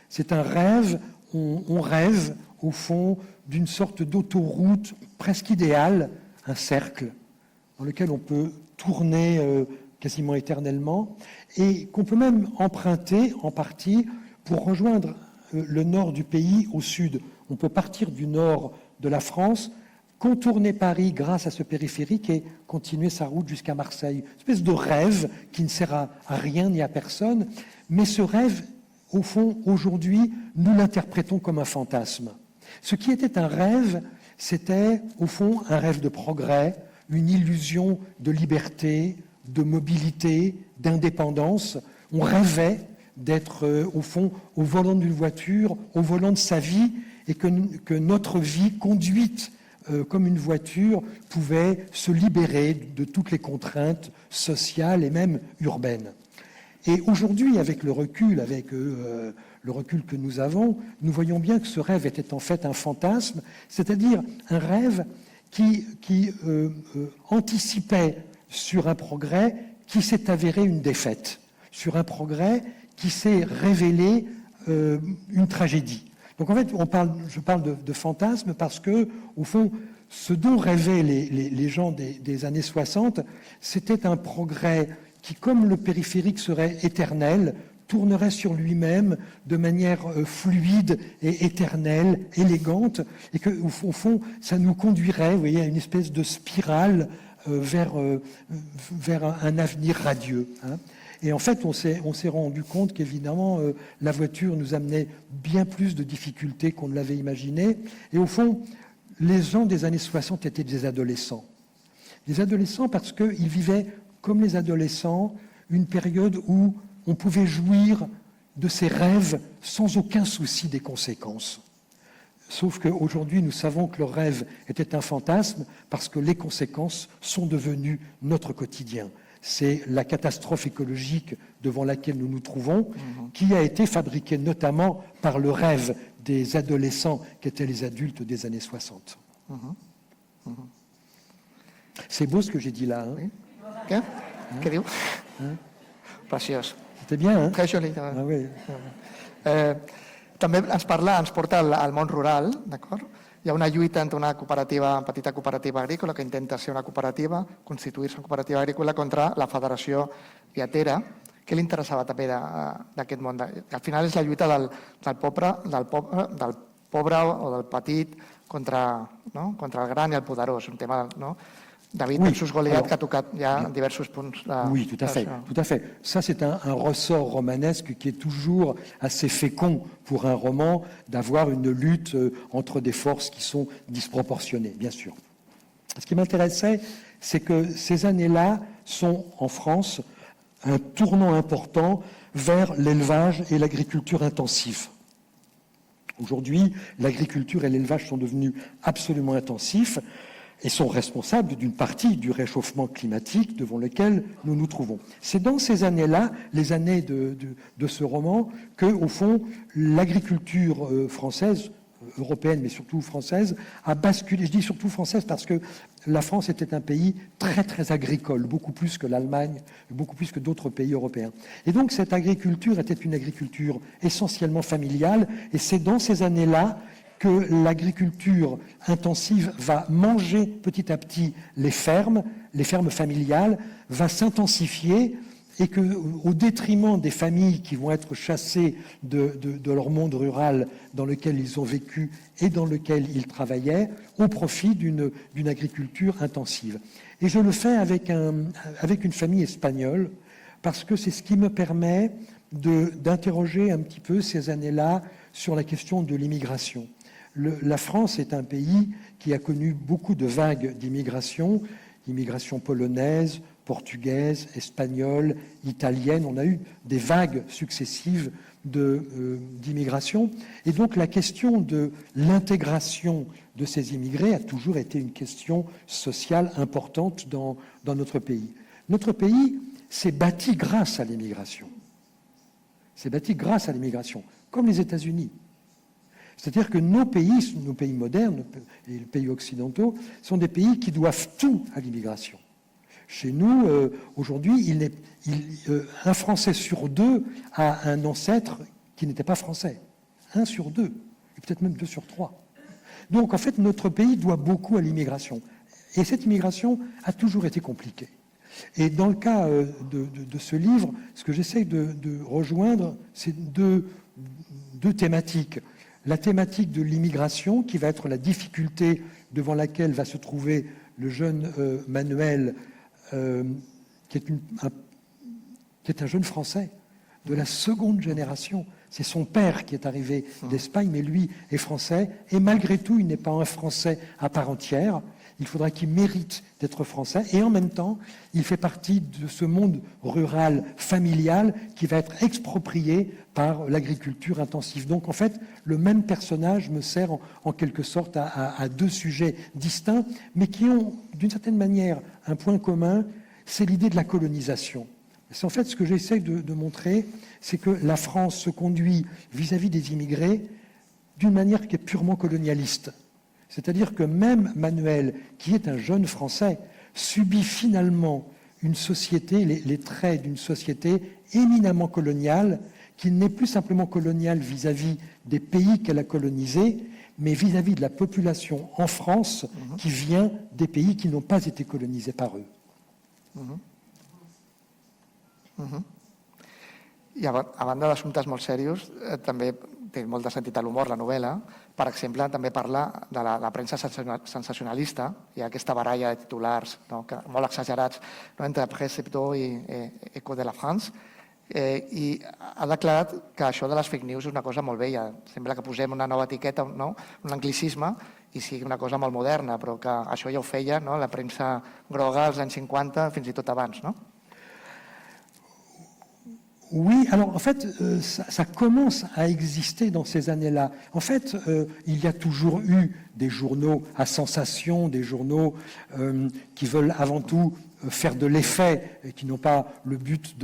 C'est un rêve, on rêve au fond d'une sorte d'autoroute presque idéale, un cercle dans lequel on peut tourner quasiment éternellement et qu'on peut même emprunter en partie pour rejoindre le nord du pays au sud. On peut partir du nord de la France, contourner Paris grâce à ce périphérique et continuer sa route jusqu'à Marseille. Une espèce de rêve qui ne sert à rien ni à personne, mais ce rêve, au fond, aujourd'hui, nous l'interprétons comme un fantasme. Ce qui était un rêve, c'était, au fond, un rêve de progrès, une illusion de liberté, de mobilité, d'indépendance. On rêvait d'être, au fond, au volant d'une voiture, au volant de sa vie, et que notre vie conduite comme une voiture pouvait se libérer de toutes les contraintes sociales et même urbaines. Et aujourd'hui, avec le recul que nous avons, nous voyons bien que ce rêve était en fait un fantasme, c'est-à-dire un rêve qui anticipait sur un progrès qui s'est avéré une défaite, sur un progrès qui s'est révélé une tragédie. Donc en fait, je parle de fantasme parce que, au fond, ce dont rêvaient les gens des années 60, c'était un progrès qui, comme le périphérique serait éternel, tournerait sur lui-même de manière fluide et éternelle, élégante, et qu'au fond, ça nous conduirait, vous voyez, à une espèce de spirale vers un avenir radieux. Hein. Et en fait, on s'est rendu compte qu'évidemment, la voiture nous amenait bien plus de difficultés qu'on ne l'avait imaginé. Et au fond, les gens des années 60 étaient des adolescents. Des adolescents parce qu'ils vivaient, comme les adolescents, une période où on pouvait jouir de ses rêves sans aucun souci des conséquences. Sauf qu'aujourd'hui, nous savons que le rêve était un fantasme parce que les conséquences sont devenues notre quotidien. C'est la catastrophe écologique devant laquelle nous nous trouvons, qui a été fabriquée notamment par le rêve des adolescents qui étaient les adultes des années 60. C'est beau ce que j'ai dit là. Hein? Què diu? Preciós. C'était bien, hein? Que joli. Ah, oui. També ens porta al món rural, d'acord? Hi ha una lluita entre una petita cooperativa agrícola que intenta ser una cooperativa, constituir-se una cooperativa agrícola contra la Federació Lletera. Què li interessava també d'aquest món? Al final és la lluita del pobre o del petit contra el gran i el poderós, un tema, no? David versus Goliath, qui a tocat ja diversos punts. Oui, tout à fait. Tout à fait. Ça, c'est un ressort romanesque qui est toujours assez fécond pour un roman, d'avoir une lutte entre des forces qui sont disproportionnées, bien sûr. Ce qui m'intéressait, c'est que ces années-là sont, en France, un tournant important vers l'élevage et l'agriculture intensive. Aujourd'hui, l'agriculture et l'élevage sont devenus absolument intensifs et sont responsables d'une partie du réchauffement climatique devant lequel nous nous trouvons. C'est dans ces années-là, les années de ce roman, que, au fond, l'agriculture française, européenne, mais surtout française, a basculé. Je dis surtout française parce que la France était un pays très, très agricole, beaucoup plus que l'Allemagne, beaucoup plus que d'autres pays européens. Et donc, cette agriculture était une agriculture essentiellement familiale, et c'est dans ces années-là que l'agriculture intensive va manger petit à petit les fermes familiales, va s'intensifier et qu'au détriment des familles qui vont être chassées de leur monde rural dans lequel ils ont vécu et dans lequel ils travaillaient, au profit d'une agriculture intensive. Et je le fais avec une famille espagnole parce que c'est ce qui me permet d'interroger un petit peu ces années-là sur la question de l'immigration. La France est un pays qui a connu beaucoup de vagues d'immigration, immigration polonaise, portugaise, espagnole, italienne. On a eu des vagues successives d'immigration. Et donc la question de l'intégration de ces immigrés a toujours été une question sociale importante dans notre pays. Notre pays, s'est bâti grâce à l'immigration. C'est bâti grâce à l'immigration, comme les États-Unis. C'est-à-dire que nos pays modernes et les pays occidentaux sont des pays qui doivent tout à l'immigration. Chez nous, aujourd'hui, un Français sur deux a un ancêtre qui n'était pas français. 1 sur 2, et peut-être même 2 sur 3. Donc, en fait, notre pays doit beaucoup à l'immigration. Et cette immigration a toujours été compliquée. Et dans le cas de ce livre, ce que j'essaye de rejoindre, c'est deux thématiques. La thématique de l'immigration, qui va être la difficulté devant laquelle va se trouver le jeune Manuel, qui est un jeune Français de la seconde génération. C'est son père qui est arrivé d'Espagne, mais lui est français. Et malgré tout, il n'est pas un Français à part entière. Il faudra qu'il mérite d'être français. Et en même temps, il fait partie de ce monde rural, familial, qui va être exproprié par l'agriculture intensive. Donc, en fait, le même personnage me sert en quelque sorte à deux sujets distincts, mais qui ont, d'une certaine manière, un point commun, c'est l'idée de la colonisation. C'est en fait ce que j'essaie de montrer, c'est que la France se conduit vis-à-vis des immigrés d'une manière qui est purement colonialiste. C'est-à-dire que même Manuel, qui est un jeune Français, subit finalement une société, les traits d'une société éminemment coloniale, qui n'est plus simplement coloniale vis-à-vis des pays qu'elle a colonisés, mais vis-à-vis de la population en France qui vient des pays qui n'ont pas été colonisés par eux. I a banda d'assumptes molt serios, també té molt de sentit a l'humor la novel·la. Per exemple, també parla de la premsa sensacionalista. Hi ha aquesta baralla de titulars molt exagerats entre Presse Hebdo i Echo de la France. I ha declarat que això de les fake news és una cosa molt vella. Sembla que posem una nova etiqueta, un anglicisme, i sigui una cosa molt moderna, però que això ja ho feia la premsa groga als anys 50, fins i tot abans, no? Oui, alors en fait, ça commence à exister dans ces années-là. En fait, il y a toujours eu des journaux à sensation, des journaux qui veulent avant tout faire de l'effet et qui n'ont pas le but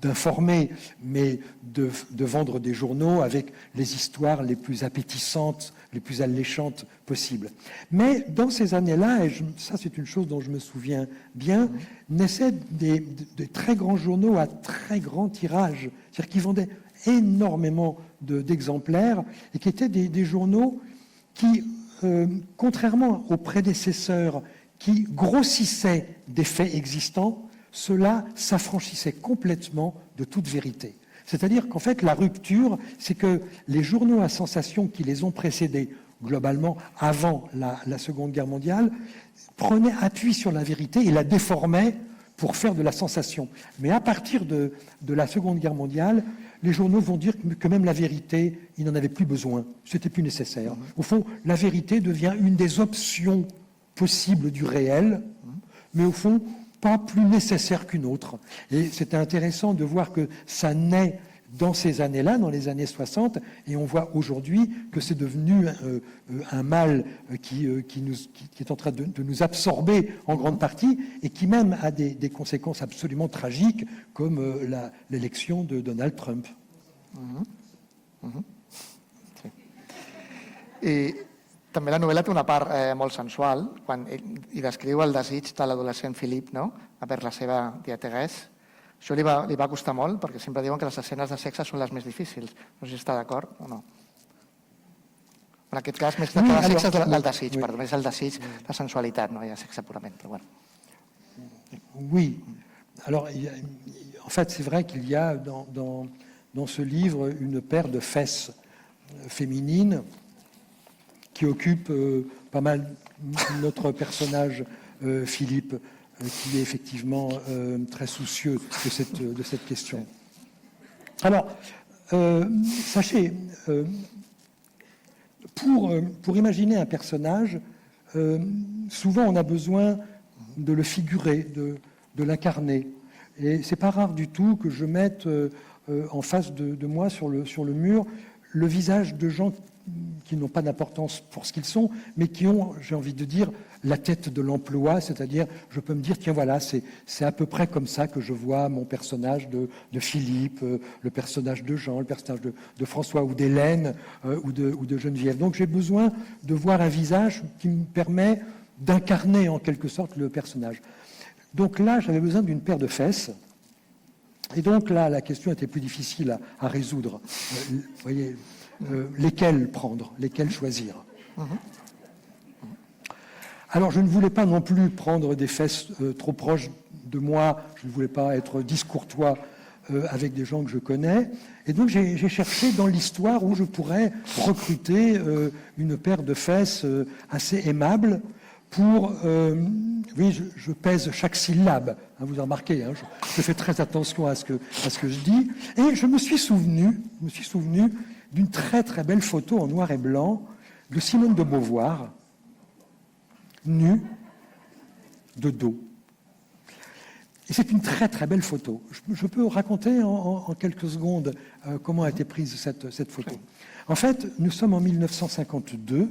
d'informer, mais de vendre des journaux avec les histoires les plus appétissantes, les plus alléchantes possibles. Mais dans ces années-là, et ça c'est une chose dont je me souviens bien, naissaient des très grands journaux à très grand tirage, c'est-à-dire qui vendaient énormément d'exemplaires et qui étaient des journaux qui, contrairement aux prédécesseurs qui grossissaient des faits existants, cela s'affranchissait complètement de toute vérité. C'est-à-dire qu'en fait, la rupture, c'est que les journaux à sensation qui les ont précédés, globalement, avant la Seconde Guerre mondiale, prenaient appui sur la vérité et la déformaient pour faire de la sensation. Mais à partir de la Seconde Guerre mondiale, les journaux vont dire que même la vérité, ils n'en avaient plus besoin, c'était plus nécessaire. Au fond, la vérité devient une des options possibles du réel, mais au fond, pas plus nécessaire qu'une autre. Et c'était intéressant de voir que ça naît dans ces années-là, dans les années 60, et on voit aujourd'hui que c'est devenu un mal qui est en train de nous absorber en grande partie, et qui même a des conséquences absolument tragiques, comme l'élection de Donald Trump. Sí. I també la novel·la té una part molt sensual, quan hi descriu el desig de l'adolescent Philippe per la seva tia Thérèse. Això li va costar molt, perquè sempre diuen que les escenes de sexe són les més difícils. No sé si està d'acord o no. En aquest cas, més que el sexe és el desig, perdó, és el desig, la sensualitat, no hi ha sexe purament, però bueno. Oui, alors en fait c'est vrai qu'il y a dans ce livre une paire de fesses féminines qui occupe pas mal notre personnage Philippe, qui est effectivement très soucieux de cette question. Alors, sachez, pour imaginer un personnage, souvent on a besoin de le figurer, de l'incarner. Et c'est pas rare du tout que je mette en face de moi sur le mur le visage de gens qui n'ont pas d'importance pour ce qu'ils sont, mais qui ont, j'ai envie de dire, la tête de l'emploi, c'est-à-dire, je peux me dire, tiens, voilà, c'est à peu près comme ça que je vois mon personnage de Philippe, le personnage de Jean, le personnage de François ou d'Hélène ou de Geneviève. Donc j'ai besoin de voir un visage qui me permet d'incarner en quelque sorte le personnage. Donc là, j'avais besoin d'une paire de fesses. Et donc là, la question était plus difficile à résoudre. Vous voyez, lesquelles prendre, lesquelles choisir. Alors, je ne voulais pas non plus prendre des fesses trop proches de moi. Je ne voulais pas être discourtois avec des gens que je connais. Et donc, j'ai cherché dans l'histoire où je pourrais recruter une paire de fesses assez aimable pour... oui, je pèse chaque syllabe. Hein, vous en remarquez, hein, je fais très attention à ce que je dis. Et je me suis souvenu d'une très très belle photo en noir et blanc de Simone de Beauvoir, nue, de dos. Et c'est une très très belle photo. Je peux raconter en quelques secondes comment a été prise cette photo. En fait, nous sommes en 1952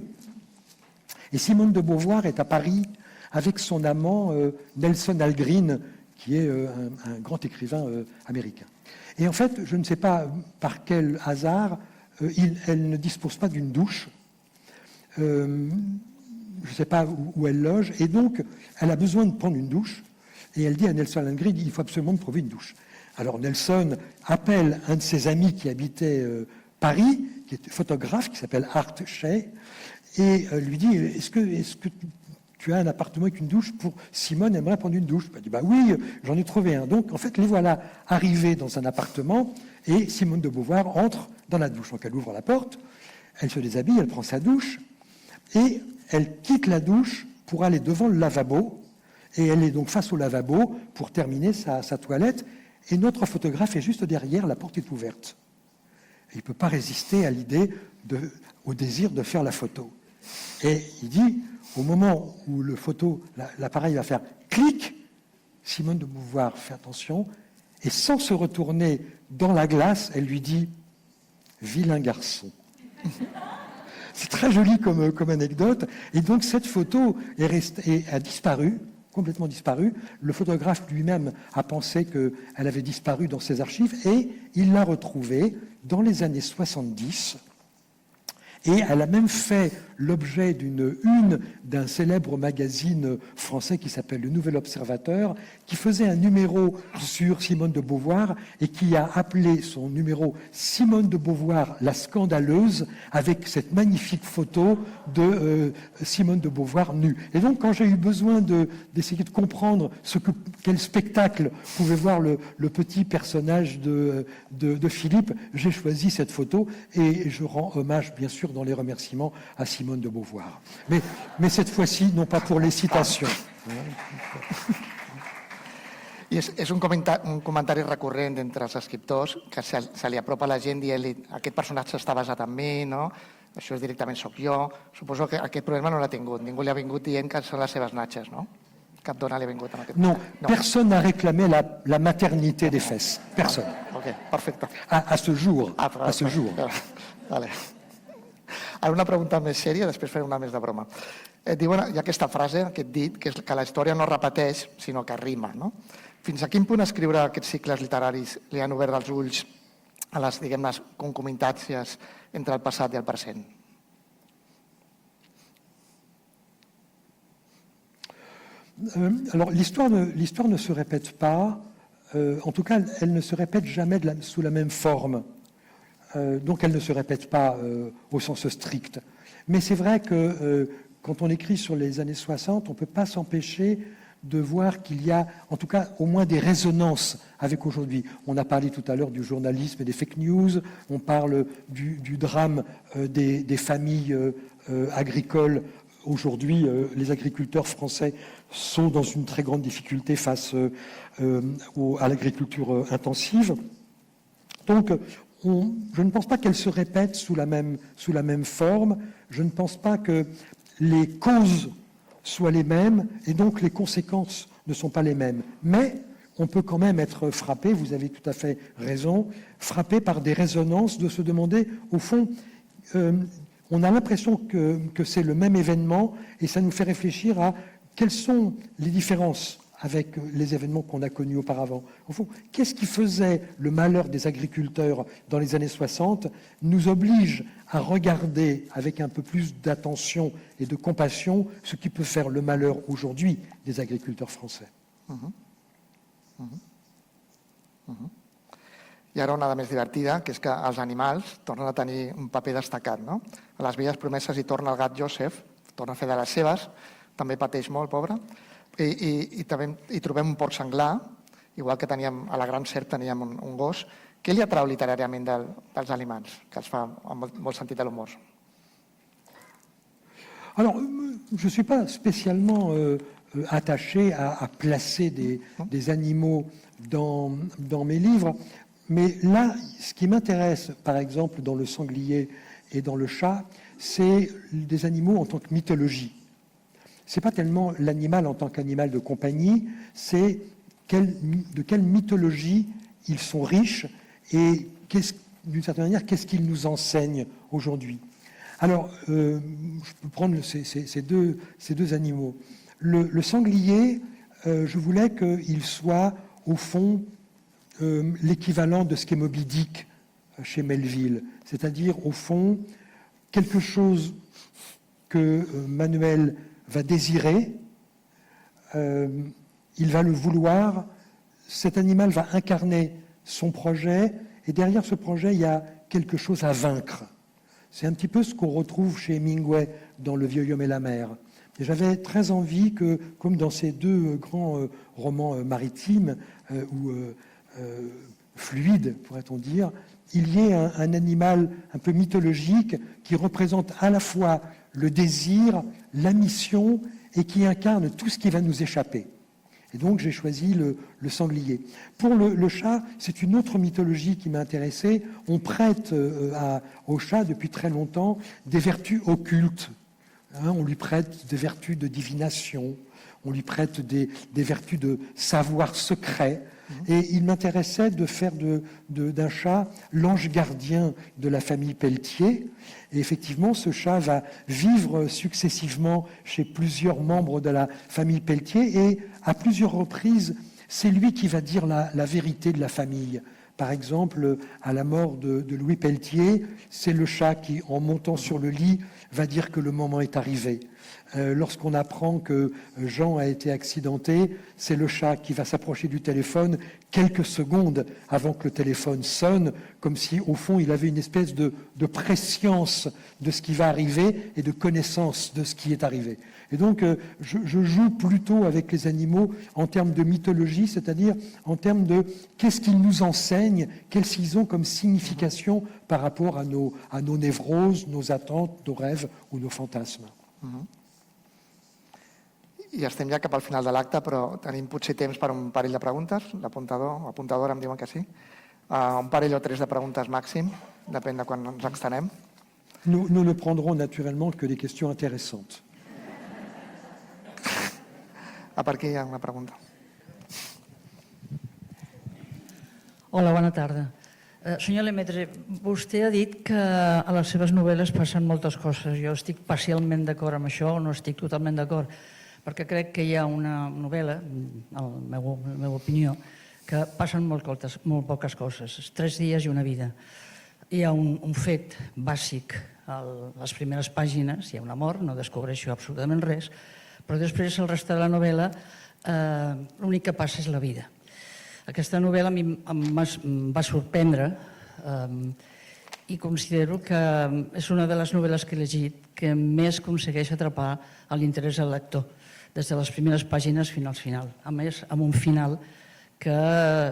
et Simone de Beauvoir est à Paris avec son amant Nelson Algren, qui est un grand écrivain américain. Et en fait, je ne sais pas par quel hasard, elle ne dispose pas d'une douche. Je ne sais pas où elle loge, et donc elle a besoin de prendre une douche, et elle dit à Nelson Algren, il faut absolument me trouver une douche. Alors Nelson appelle un de ses amis qui habitait Paris, qui est photographe, qui s'appelle Art Shea, et lui dit, est-ce que tu as un appartement avec une douche pour Simone aimerait prendre une douche? Elle dit, bah oui, j'en ai trouvé un. Donc en fait, les voilà arrivés dans un appartement, et Simone de Beauvoir entre dans la douche. Donc elle ouvre la porte, elle se déshabille, elle prend sa douche, et elle quitte la douche pour aller devant le lavabo, et elle est donc face au lavabo pour terminer sa toilette, et notre photographe est juste derrière, la porte est ouverte. Et il ne peut pas résister à l'idée, au désir de faire la photo. Et il dit, au moment où l'appareil va faire clic, Simone de Beauvoir fait attention, et sans se retourner dans la glace, elle lui dit « Vilain garçon ». C'est très joli comme anecdote. Et donc cette photo a disparu, complètement disparu. Le photographe lui-même a pensé qu'elle avait disparu dans ses archives et il l'a retrouvée dans les années 70. Et elle a même fait l'objet d'une une d'un célèbre magazine français qui s'appelle Le Nouvel Observateur, qui faisait un numéro sur Simone de Beauvoir et qui a appelé son numéro Simone de Beauvoir la scandaleuse, avec cette magnifique photo de Simone de Beauvoir nue. Et donc, quand j'ai eu besoin d'essayer de comprendre quel spectacle pouvait voir le petit personnage de Philippe, j'ai choisi cette photo et je rends hommage, bien sûr, dans les remerciements à Simone de Beauvoir. Mais cette fois-ci, non pas pour les citations. I és un comentari recurrent entre els escriptors, que se li apropa a la gent dient-li aquest personatge està basat en mi, no? Això és directament soc jo. Suposo que aquest problema no l'ha tingut. Ningú li ha vingut dient que són les seves natxes, no? Cap dona li ha vingut en aquest moment. Non, personne n'a réclamé la maternité des fesses. Personne. Ok, perfecte. À ce jour. À ce jour. Vale. Ara una pregunta més sèria, després faré una més de broma. Diuen, hi ha aquesta frase, aquest dit, que és que la història no repeteix, sinó que rima, no? Fins a quin punt escriure aquests cicles literaris li han obert els ulls a les, diguem-ne, concomitàncies entre el passat i el present? Alors, l'histoire ne se répète pas, en tout cas, elle ne se répète jamais sous la même forme. Donc elle ne se répète pas au sens strict. Mais c'est vrai que quand on écrit sur les années 60, on ne peut pas s'empêcher de voir qu'il y a, en tout cas, au moins des résonances avec aujourd'hui. On a parlé tout à l'heure du journalisme et des fake news, on parle du drame des familles agricoles. Aujourd'hui, les agriculteurs français sont dans une très grande difficulté face à l'agriculture intensive. Donc, je ne pense pas qu'elle se répète sous la même forme. Je ne pense pas que les causes soient les mêmes et donc les conséquences ne sont pas les mêmes. Mais on peut quand même être frappé, vous avez tout à fait raison, frappé par des résonances, de se demander, au fond, on a l'impression que c'est le même événement et ça nous fait réfléchir à quelles sont les différences avec les événements qu'on a connus auparavant. Au fond, qu'est-ce qui faisait le malheur des agriculteurs dans les années 60 nous oblige à regarder avec un peu plus d'attention et de compassion ce qui peut faire le malheur aujourd'hui des agriculteurs français. I ara una de més divertida, que és que els animals tornen a tenir un paper destacat. No? A les Velles Promeses hi torna el gat Joseph, torna a fer de les seves, també pateix molt, pobre, i també hi trobem un porc senglar, igual que teníem a la Gran Serp teníem un gos. Què li atrau literàriament dels aliments, que els fa amb molt sentit de l'humor? Alors, je ne suis pas spécialement attaché à placer des animaux dans mes livres, mais là, ce qui m'intéresse, par exemple, dans le sanglier et dans le chat, c'est des animaux en tant que mythologie. Ce n'est pas tellement l'animal en tant qu'animal de compagnie, c'est de quelle mythologie ils sont riches et d'une certaine manière, qu'est-ce qu'ils nous enseignent aujourd'hui. Alors, je peux prendre ces deux animaux. Le sanglier, je voulais qu'il soit, au fond, l'équivalent de ce qu'est Moby Dick chez Melville, c'est-à-dire, au fond, quelque chose que Manuel va désirer, il va le vouloir, cet animal va incarner son projet, et derrière ce projet, il y a quelque chose à vaincre. C'est un petit peu ce qu'on retrouve chez Hemingway dans Le Vieux Homme et la mer. Et j'avais très envie que, comme dans ces deux grands romans maritimes, ou fluides, pourrait-on dire, il y ait un animal un peu mythologique qui représente à la fois le désir, la mission, et qui incarne tout ce qui va nous échapper. Et donc j'ai choisi le sanglier. Pour le chat, c'est une autre mythologie qui m'a intéressé. On prête au chat depuis très longtemps des vertus occultes. On lui prête des vertus de divination, on lui prête des vertus de savoir secret. Et il m'intéressait de faire d'un chat l'ange gardien de la famille Pelletier. Et effectivement, ce chat va vivre successivement chez plusieurs membres de la famille Pelletier. Et à plusieurs reprises, c'est lui qui va dire la vérité de la famille. Par exemple, à la mort de Louis Pelletier, c'est le chat qui, en montant sur le lit, va dire que le moment est arrivé. Lorsqu'on apprend que Jean a été accidenté, c'est le chat qui va s'approcher du téléphone quelques secondes avant que le téléphone sonne, comme si, au fond, il avait une espèce de prescience de ce qui va arriver et de connaissance de ce qui est arrivé. Et donc, je joue plutôt avec les animaux en termes de mythologie, c'est-à-dire en termes de qu'est-ce qu'ils nous enseignent, qu'est-ce qu'ils ont comme signification par rapport à nos névroses, nos attentes, nos rêves ou nos fantasmes. I estem ja cap al final de l'acte, però tenim potser temps per un parell de preguntes. L'apuntadora em diuen que sí. Un parell o 3 de preguntes màxim, depèn de quan ens extenem. Nous ne prendrons naturellement que des questions intéressantes. Per aquí hi ha una pregunta. Hola, bona tarda. Senyor Lemaitre, vostè ha dit que a les seves novel·les passen moltes coses. Jo estic parcialment d'acord amb això o no estic totalment d'acord, perquè crec que hi ha una novel·la, en la meva opinió, que passen molt poques coses. 3 dies i una vida. Hi ha un fet bàsic a les primeres pàgines, hi ha una mort, no descobreixo absolutament res, però després el reste de la novel·la l'únic que passa és la vida. Aquesta novel·la a mi em va sorprendre i considero que és una de les novel·les que he llegit que més aconsegueix atrapar l'interès del lector, des de les primeres pàgines fins al final. A més, amb un final que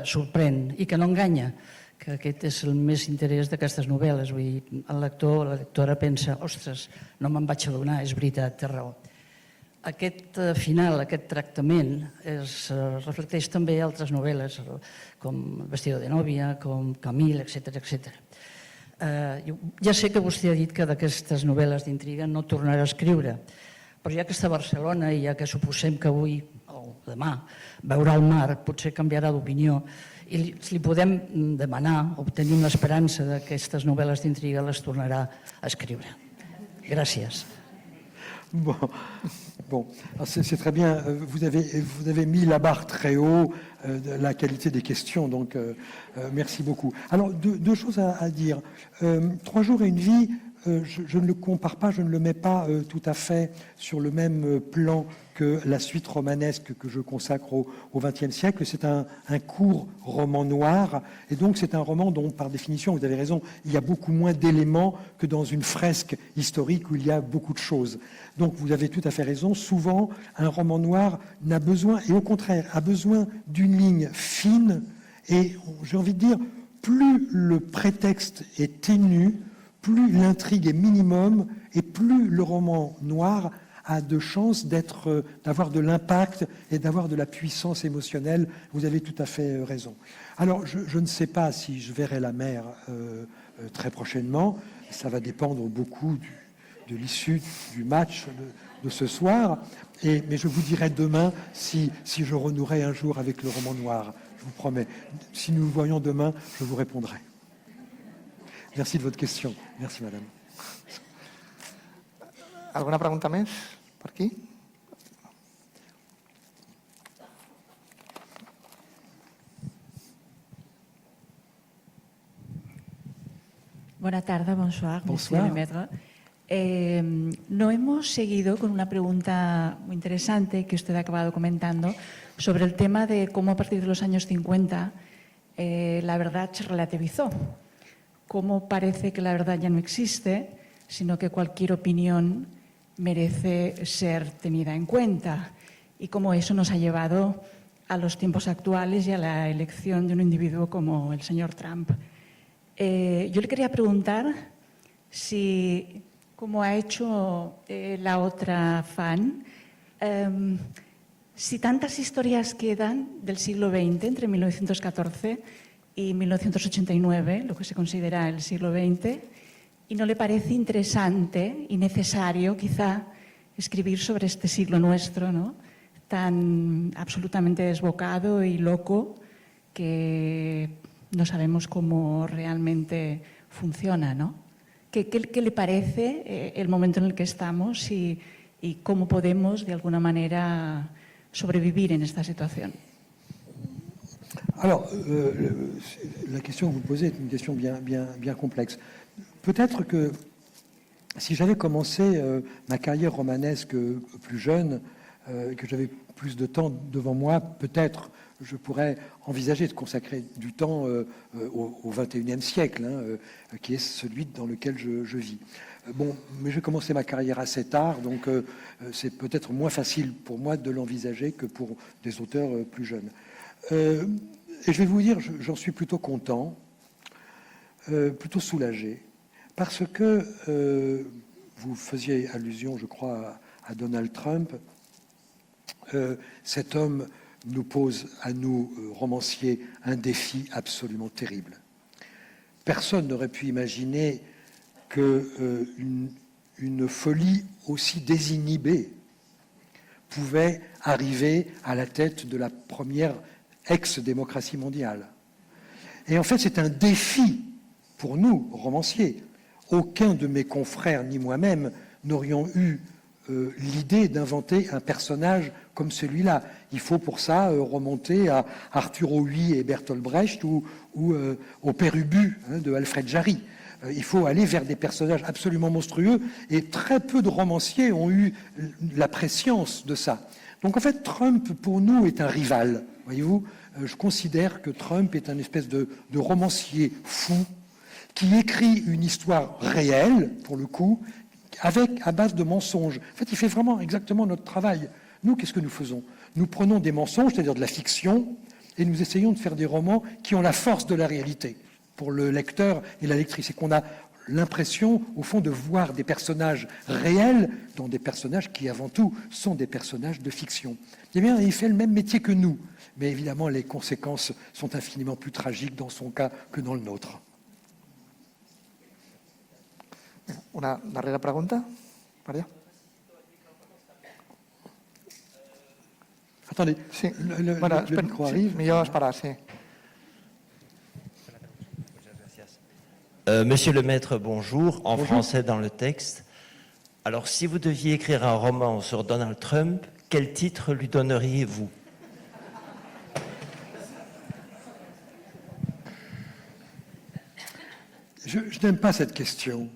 sorprèn i que no enganya, que aquest és el més interès d'aquestes novel·les. Vull dir, el lector o la lectora pensa, ostres, no me'n vaig adonar, és veritat, té raó. Aquest final, aquest tractament, es reflecteix també a altres novel·les, com El vestido de novia, com Camille, etc. Ja sé que vostè ha dit que d'aquestes novel·les d'intriga no tornarà a escriure, però ja que està a Barcelona i ja que suposem que avui, o demà, veurà el mar, potser canviarà d'opinió. I si li podem demanar, o tenim l'esperança que aquestes novel·les d'intriga les tornarà a escriure. Gràcies. Bon, c'est très bien. Vous avez mis la barre très haut, la qualité des questions, donc merci beaucoup. Alors, deux choses à dire. 3 jours et une vie, je ne le compare pas, je ne le mets pas tout à fait sur le même plan que la suite romanesque que je consacre au XXe siècle. C'est un court roman noir, et donc c'est un roman dont, par définition, vous avez raison, il y a beaucoup moins d'éléments que dans une fresque historique où il y a beaucoup de choses. Donc vous avez tout à fait raison, souvent un roman noir n'a besoin, et au contraire, a besoin d'une ligne fine, et j'ai envie de dire, plus le prétexte est ténu, plus l'intrigue est minimum, et plus le roman noir a de chances d'avoir de l'impact et d'avoir de la puissance émotionnelle. Vous avez tout à fait raison. Alors, je ne sais pas si je verrai la mer très prochainement. Ça va dépendre beaucoup de l'issue du match de ce soir. Mais je vous dirai demain si je renouerai un jour avec le roman noir. Je vous promets. Si nous nous voyons demain, je vous répondrai. Merci de votre question. Merci, madame. Alguna pregunta més per aquí? Buenas tardes, bonsoir, Bonsoir. Monsieur Lemaitre. No hemos seguido con una pregunta muy interesante que usted ha acabado comentando sobre el tema de cómo a partir de los años 50 la verdad se relativizó. Cómo parece que la verdad ya no existe, sino que cualquier opinión merece ser tenida en cuenta, y cómo eso nos ha llevado a los tiempos actuales y a la elección de un individuo como el señor Trump. Yo le quería preguntar si, como ha hecho la otra fan, si tantas historias quedan del siglo XX, entre 1914 y 1989, lo que se considera el siglo XX, y no le parece interesante y necesario quizá escribir sobre este siglo nuestro, ¿no?, tan absolutamente desbocado y loco que no sabemos cómo realmente funciona, ¿no? ¿Qué le parece el momento en el que estamos y cómo podemos, de alguna manera, sobrevivir en esta situación? Alors, la question que vous posez est une question bien complexe. Peut-être que si j'avais commencé ma carrière romanesque plus jeune, que j'avais plus de temps devant moi, peut-être je pourrais envisager de consacrer du temps au XXIe siècle, qui est celui dans lequel je vis. Bon, mais j'ai commencé ma carrière assez tard, donc c'est peut-être moins facile pour moi de l'envisager que pour des auteurs plus jeunes. Et je vais vous dire, j'en suis plutôt content, plutôt soulagé, parce que vous faisiez allusion, je crois, à Donald Trump. Cet homme nous pose à nous, romanciers, un défi absolument terrible. Personne n'aurait pu imaginer qu'une folie aussi désinhibée pouvait arriver à la tête de la première ex-démocratie mondiale. Et en fait, c'est un défi pour nous, romanciers. Aucun de mes confrères, ni moi-même, n'aurions eu l'idée d'inventer un personnage comme celui-là. Il faut pour ça remonter à Arthur Howey et Bertolt Brecht ou au Père Ubu de Alfred Jarry. Il faut aller vers des personnages absolument monstrueux, et très peu de romanciers ont eu la prescience de ça. Donc en fait, Trump, pour nous, est un rival. Voyez-vous, je considère que Trump est un espèce de romancier fou qui écrit une histoire réelle, pour le coup, à base de mensonges. En fait, il fait vraiment exactement notre travail. Nous, qu'est-ce que nous faisons? Nous prenons des mensonges, c'est-à-dire de la fiction, et nous essayons de faire des romans qui ont la force de la réalité pour le lecteur et la lectrice. Et qu'on a l'impression, au fond, de voir des personnages réels dans des personnages qui, avant tout, sont des personnages de fiction. Eh bien, il fait le même métier que nous. Mais évidemment, les conséquences sont infiniment plus tragiques dans son cas que dans le nôtre. Una darrera pregunta, Maria. Attendez, Sí. le micro arrive. Millor esperar, sí. Monsieur le maître, bonjour. En français dans le texte. Alors, si vous deviez écrire un roman sur Donald Trump, quel titre lui donneriez-vous? Je n'aime pas cette question.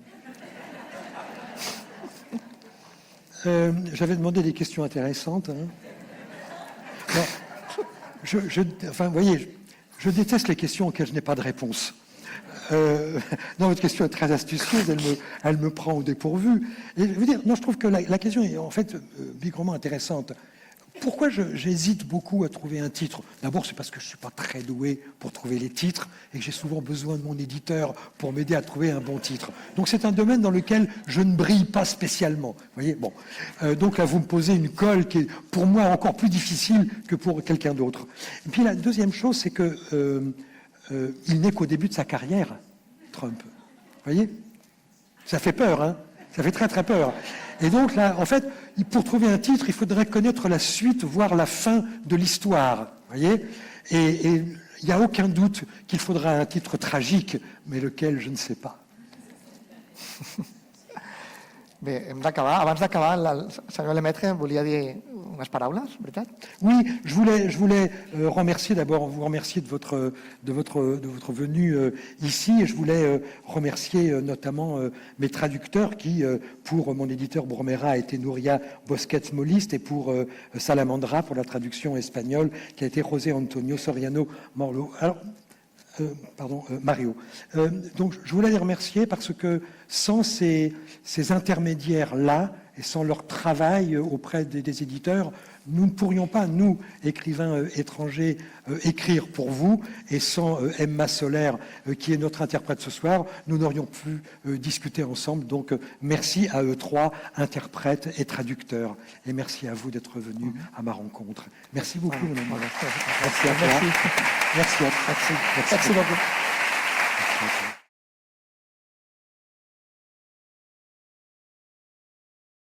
J'avais demandé des questions intéressantes. Hein. Non, enfin, vous voyez, je déteste les questions auxquelles je n'ai pas de réponse. Non, votre question est très astucieuse, elle me prend au dépourvu. Et je veux dire, non, je trouve que la question est en fait bigrement intéressante. Pourquoi j'hésite beaucoup à trouver un titre? D'abord, c'est parce que je ne suis pas très doué pour trouver les titres et que j'ai souvent besoin de mon éditeur pour m'aider à trouver un bon titre. Donc c'est un domaine dans lequel je ne brille pas spécialement. Vous voyez, bon. Donc là, vous me posez une colle qui est pour moi encore plus difficile que pour quelqu'un d'autre. Et puis la deuxième chose, c'est que il n'est qu'au début de sa carrière, Trump. Vous voyez? Ça fait peur, hein? Ça fait très très peur. Et donc là, en fait, pour trouver un titre, il faudrait connaître la suite, voire la fin de l'histoire. Vous voyez? Et il n'y a aucun doute qu'il faudra un titre tragique, mais lequel, je ne sais pas. Bé, hem d'acabar. Abans d'acabar, el senyor Lemaitre volia dir unes paraules, veritat? Oui, je voulais remercier d'abord, vous remercier de votre venue ici, et je voulais remercier notamment mes traducteurs qui, pour mon éditeur Bromera, a été Nouria Bosquets-Molist, et pour Salamandra, pour la traduction espagnole, qui a été José Antonio Soriano Morlo. Alors, Mario. Donc, je voulais les remercier parce que sans ces intermédiaires-là et sans leur travail auprès des éditeurs, nous ne pourrions pas, nous, écrivains étrangers, écrire pour vous. Et sans Emma Soler, qui est notre interprète ce soir, nous n'aurions pu discuter ensemble. Donc, merci à eux trois, interprètes et traducteurs. Et merci à vous d'être venus à ma rencontre. Merci beaucoup, mon ami. Merci à toi. Merci à toi. Merci beaucoup. Merci.